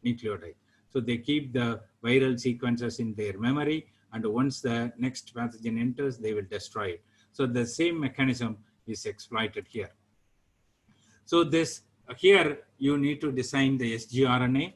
nucleotide. So they keep the viral sequences in their memory, and once the next pathogen enters, they will destroy it. So the same mechanism is exploited here. So this here you need to design the sgRNA,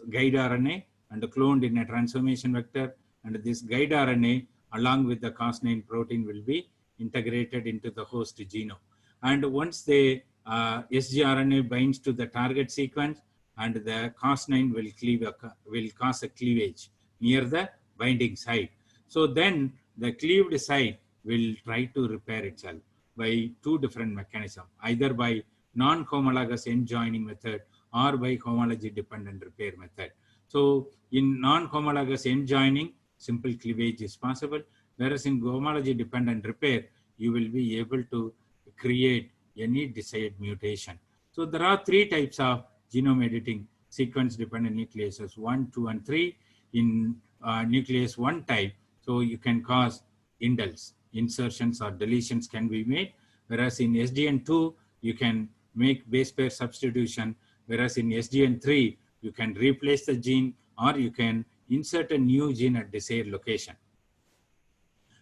guide RNA, and cloned in a transformation vector, and this guide RNA along with the Cas9 protein will be integrated into the host genome. And once the sgRNA binds to the target sequence, and the Cas9 will cause a cleavage near the binding site. So then the cleaved site will try to repair itself by two different mechanisms, either by non-homologous end joining method or by homology dependent repair method. So in non-homologous end joining, simple cleavage is possible, whereas in homology dependent repair, you will be able to create any desired mutation. So there are three types of genome editing: sequence-dependent nucleases 1, 2, and 3. In nuclease 1 type, so you can cause indels, insertions or deletions can be made, whereas in SDN2, you can make base pair substitution, whereas in SDN3, you can replace the gene or you can insert a new gene at desired location.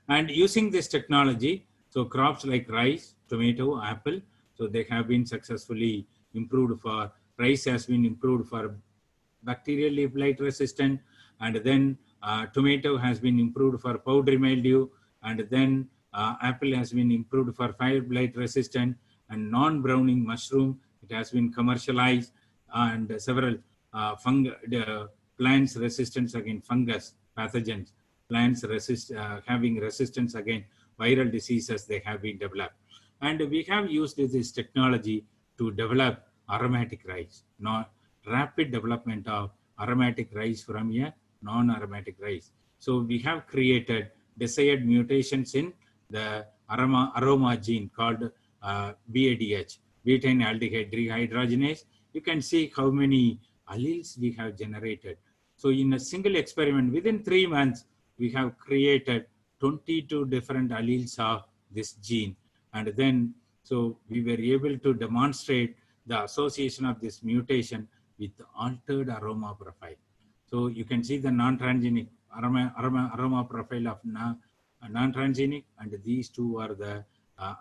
And using this technology, so crops like rice, tomato, apple, so they have been successfully improved for, rice has been improved for bacterial leaf blight resistant, and then tomato has been improved for powdery mildew, and then apple has been improved for fire blight resistant, and non-browning mushroom, it has been commercialized, and several plants resistance against fungus pathogens, plants having resistance against viral diseases, they have been developed. And we have used this technology to develop aromatic rice, rapid development of aromatic rice from a non-aromatic rice. So we have created desired mutations in the aroma gene called BADH, butane aldehyde dehydrogenase. You can see how many alleles we have generated. So in a single experiment, within 3 months, we have created 22 different alleles of this gene. And then, so we were able to demonstrate the association of this mutation with altered aroma profile. So you can see the non-transgenic aroma profile of non-transgenic, and these two are the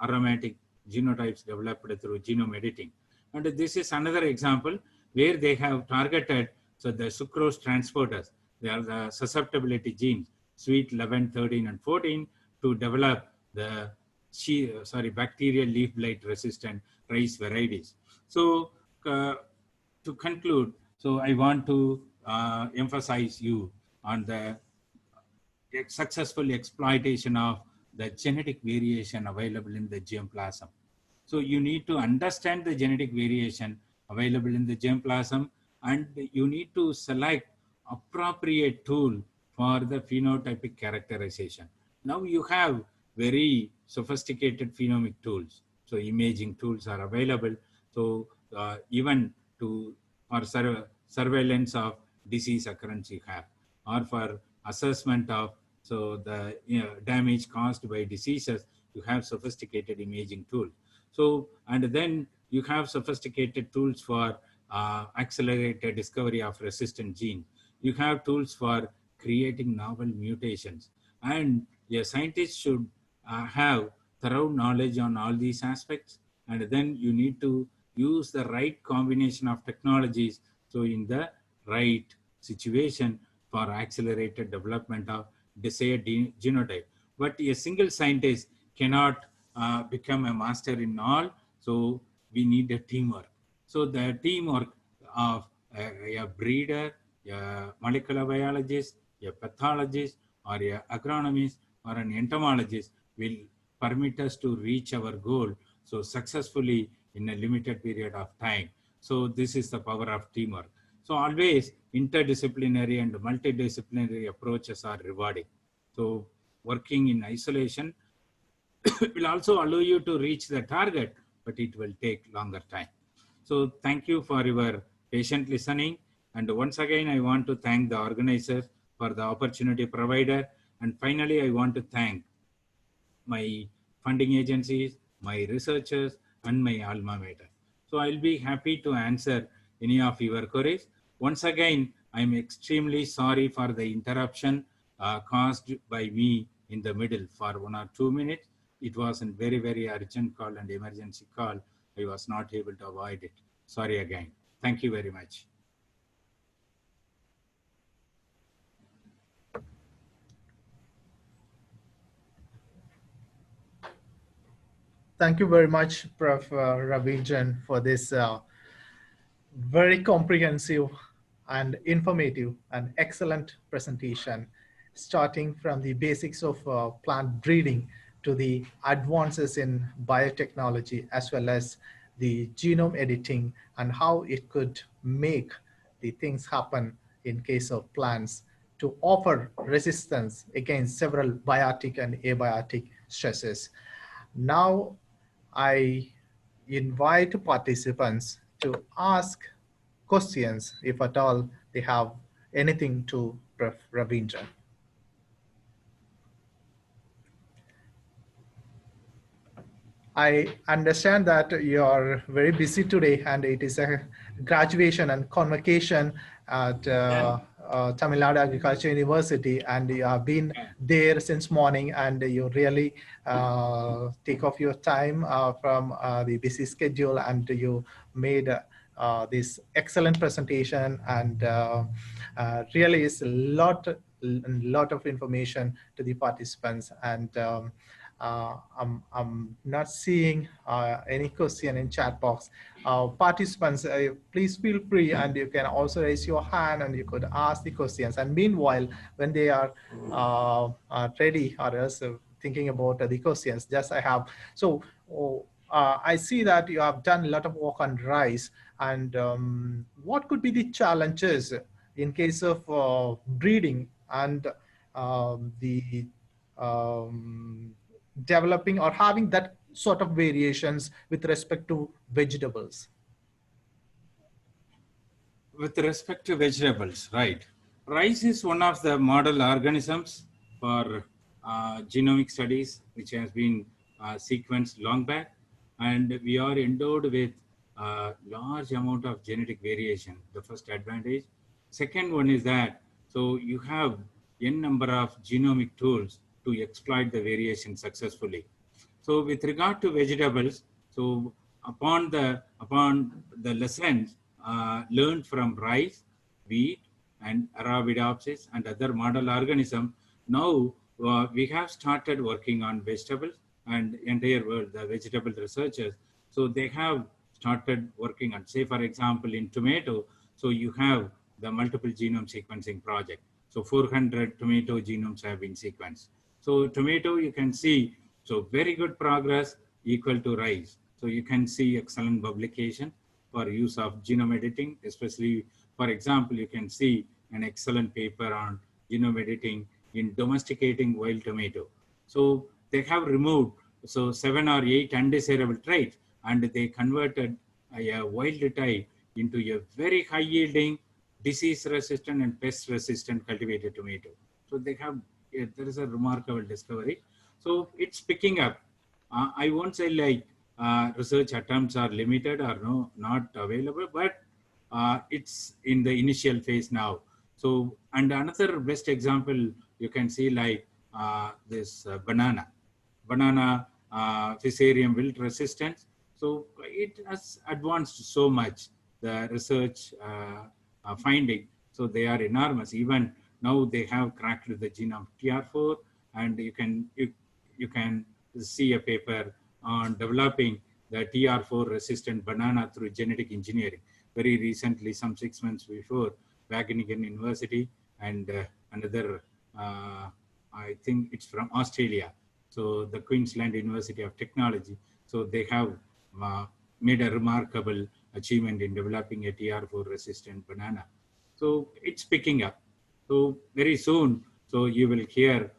aromatic genotypes developed through genome editing. And this is another example where they have targeted, so the sucrose transporters, they are the susceptibility genes, sweet 11, 13, and 14, to develop the bacterial leaf blight resistant rice varieties. So to conclude, so I want to emphasize you on the successful exploitation of the genetic variation available in the germplasm. So you need to understand the genetic variation available in the germplasm, and you need to select appropriate tool for the phenotypic characterization. Now you have very sophisticated phenomic tools. So imaging tools are available. So even for surveillance of disease occurrence you have, or for assessment of the damage caused by diseases, you have sophisticated imaging tools. So, and then you have sophisticated tools for accelerated discovery of resistant genes. You have tools for creating novel mutations. And a scientist should have thorough knowledge on all these aspects. And then you need to use the right combination of technologies, so in the right situation for accelerated development of desired genotype. But a single scientist cannot become a master in all, so we need a teamwork. So the teamwork of a breeder, a molecular biologist, a pathologist, or a agronomist, or an entomologist will permit us to reach our goal so successfully in a limited period of time. So this is the power of teamwork. So always interdisciplinary and multidisciplinary approaches are rewarding. So working in isolation will also allow you to reach the target, but it will take longer time. So thank you for your patient listening. And once again, I want to thank the organizers for the opportunity provided. And finally, I want to thank my funding agencies, my researchers, and my alma mater. So I'll be happy to answer any of your queries. Once again, I'm extremely sorry for the interruption caused by me in the middle for 1 or 2 minutes. It was a very, very urgent call and emergency call. I was not able to avoid it. Sorry again. Thank you very much. Thank you very much, Prof. Ravindran, for this very comprehensive and informative and excellent presentation, starting from the basics of plant breeding to the advances in biotechnology, as well as the genome editing and how it could make the things happen in case of plants to offer resistance against several biotic and abiotic stresses. Now I invite participants to ask questions if at all they have anything to Prof. Ravindra. I understand that you're very busy today and it is a graduation and convocation at Tamil Nadu Agriculture University, and you have been there since morning, and you really take off your time from the busy schedule, and you made this excellent presentation, and really is a lot of information to the participants. And I'm not seeing any question in chat box. Participants, please feel free, and you can also raise your hand and you could ask the questions. And meanwhile, when they are ready or else thinking about the questions, just I have. So I see that you have done a lot of work on rice. And what could be the challenges in case of breeding and the developing or having that sort of variations with respect to vegetables? With respect to vegetables, right? Rice is one of the model organisms for genomic studies, which has been sequenced long back, and we are endowed with a large amount of genetic variation. The first advantage. Second one is that so you have n number of genomic tools to exploit the variation successfully. So with regard to vegetables, so upon the lessons learned from rice, wheat, and Arabidopsis and other model organisms, now we have started working on vegetables, and entire world, the vegetable researchers. So they have started working on, say for example, in tomato, so you have the multiple genome sequencing project. So 400 tomato genomes have been sequenced. So tomato, you can see, so very good progress equal to rice. So you can see excellent publication for use of genome editing, especially, for example, you can see an excellent paper on genome editing in domesticating wild tomato. So they have removed 7 or 8 undesirable traits, and they converted a wild type into a very high yielding, disease resistant and pest resistant cultivated tomato. So they have, there is a remarkable discovery. So it's picking up. I won't say like research attempts are limited or not available, but it's in the initial phase now. So, and another best example you can see like this banana Fusarium wilt resistance. So it has advanced so much, the research finding. So they are enormous. Even now they have cracked the genome TR4, and you can see a paper on developing the TR4 resistant banana through genetic engineering. Very recently, some 6 months before, Wageningen University and another, I think it's from Australia. So the Queensland University of Technology. So they have made a remarkable achievement in developing a TR4 resistant banana. So it's picking up. So very soon, so you will hear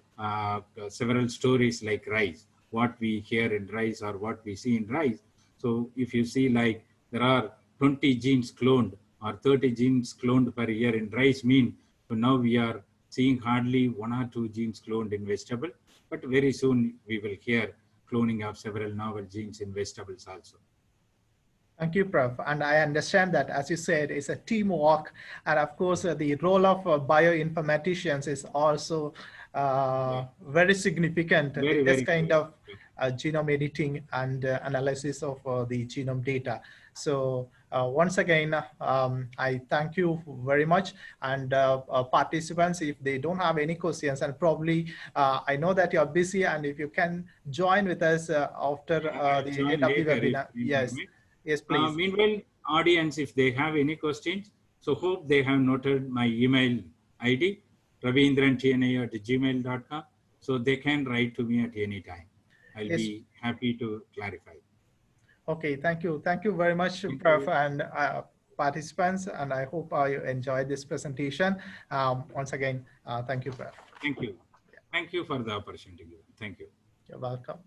several stories like rice, what we hear in rice or what we see in rice. So if you see like there are 20 genes cloned or 30 genes cloned per year in rice mean, so now we are seeing hardly 1 or 2 genes cloned in vegetable, but very soon we will hear cloning of several novel genes in vegetables also. Thank you, Prof. And I understand that, as you said, it's a teamwork. And of course, the role of bioinformaticians is also very significant in this kind of genome editing and analysis of the genome data. So once again, I thank you very much. And participants, if they don't have any questions, and probably I know that you're busy, and if you can join with us after the end of the webinar. Yes. Yes, please. Meanwhile, audience, if they have any questions, so hope they have noted my email ID, ravindran@gmail.com. So they can write to me at any time. I'll be happy to clarify. Okay, thank you. Thank you very much, Prof. And participants, and I hope you enjoyed this presentation. Once again, thank you, Prof. Thank you. Thank you for the opportunity. Thank you. You're welcome.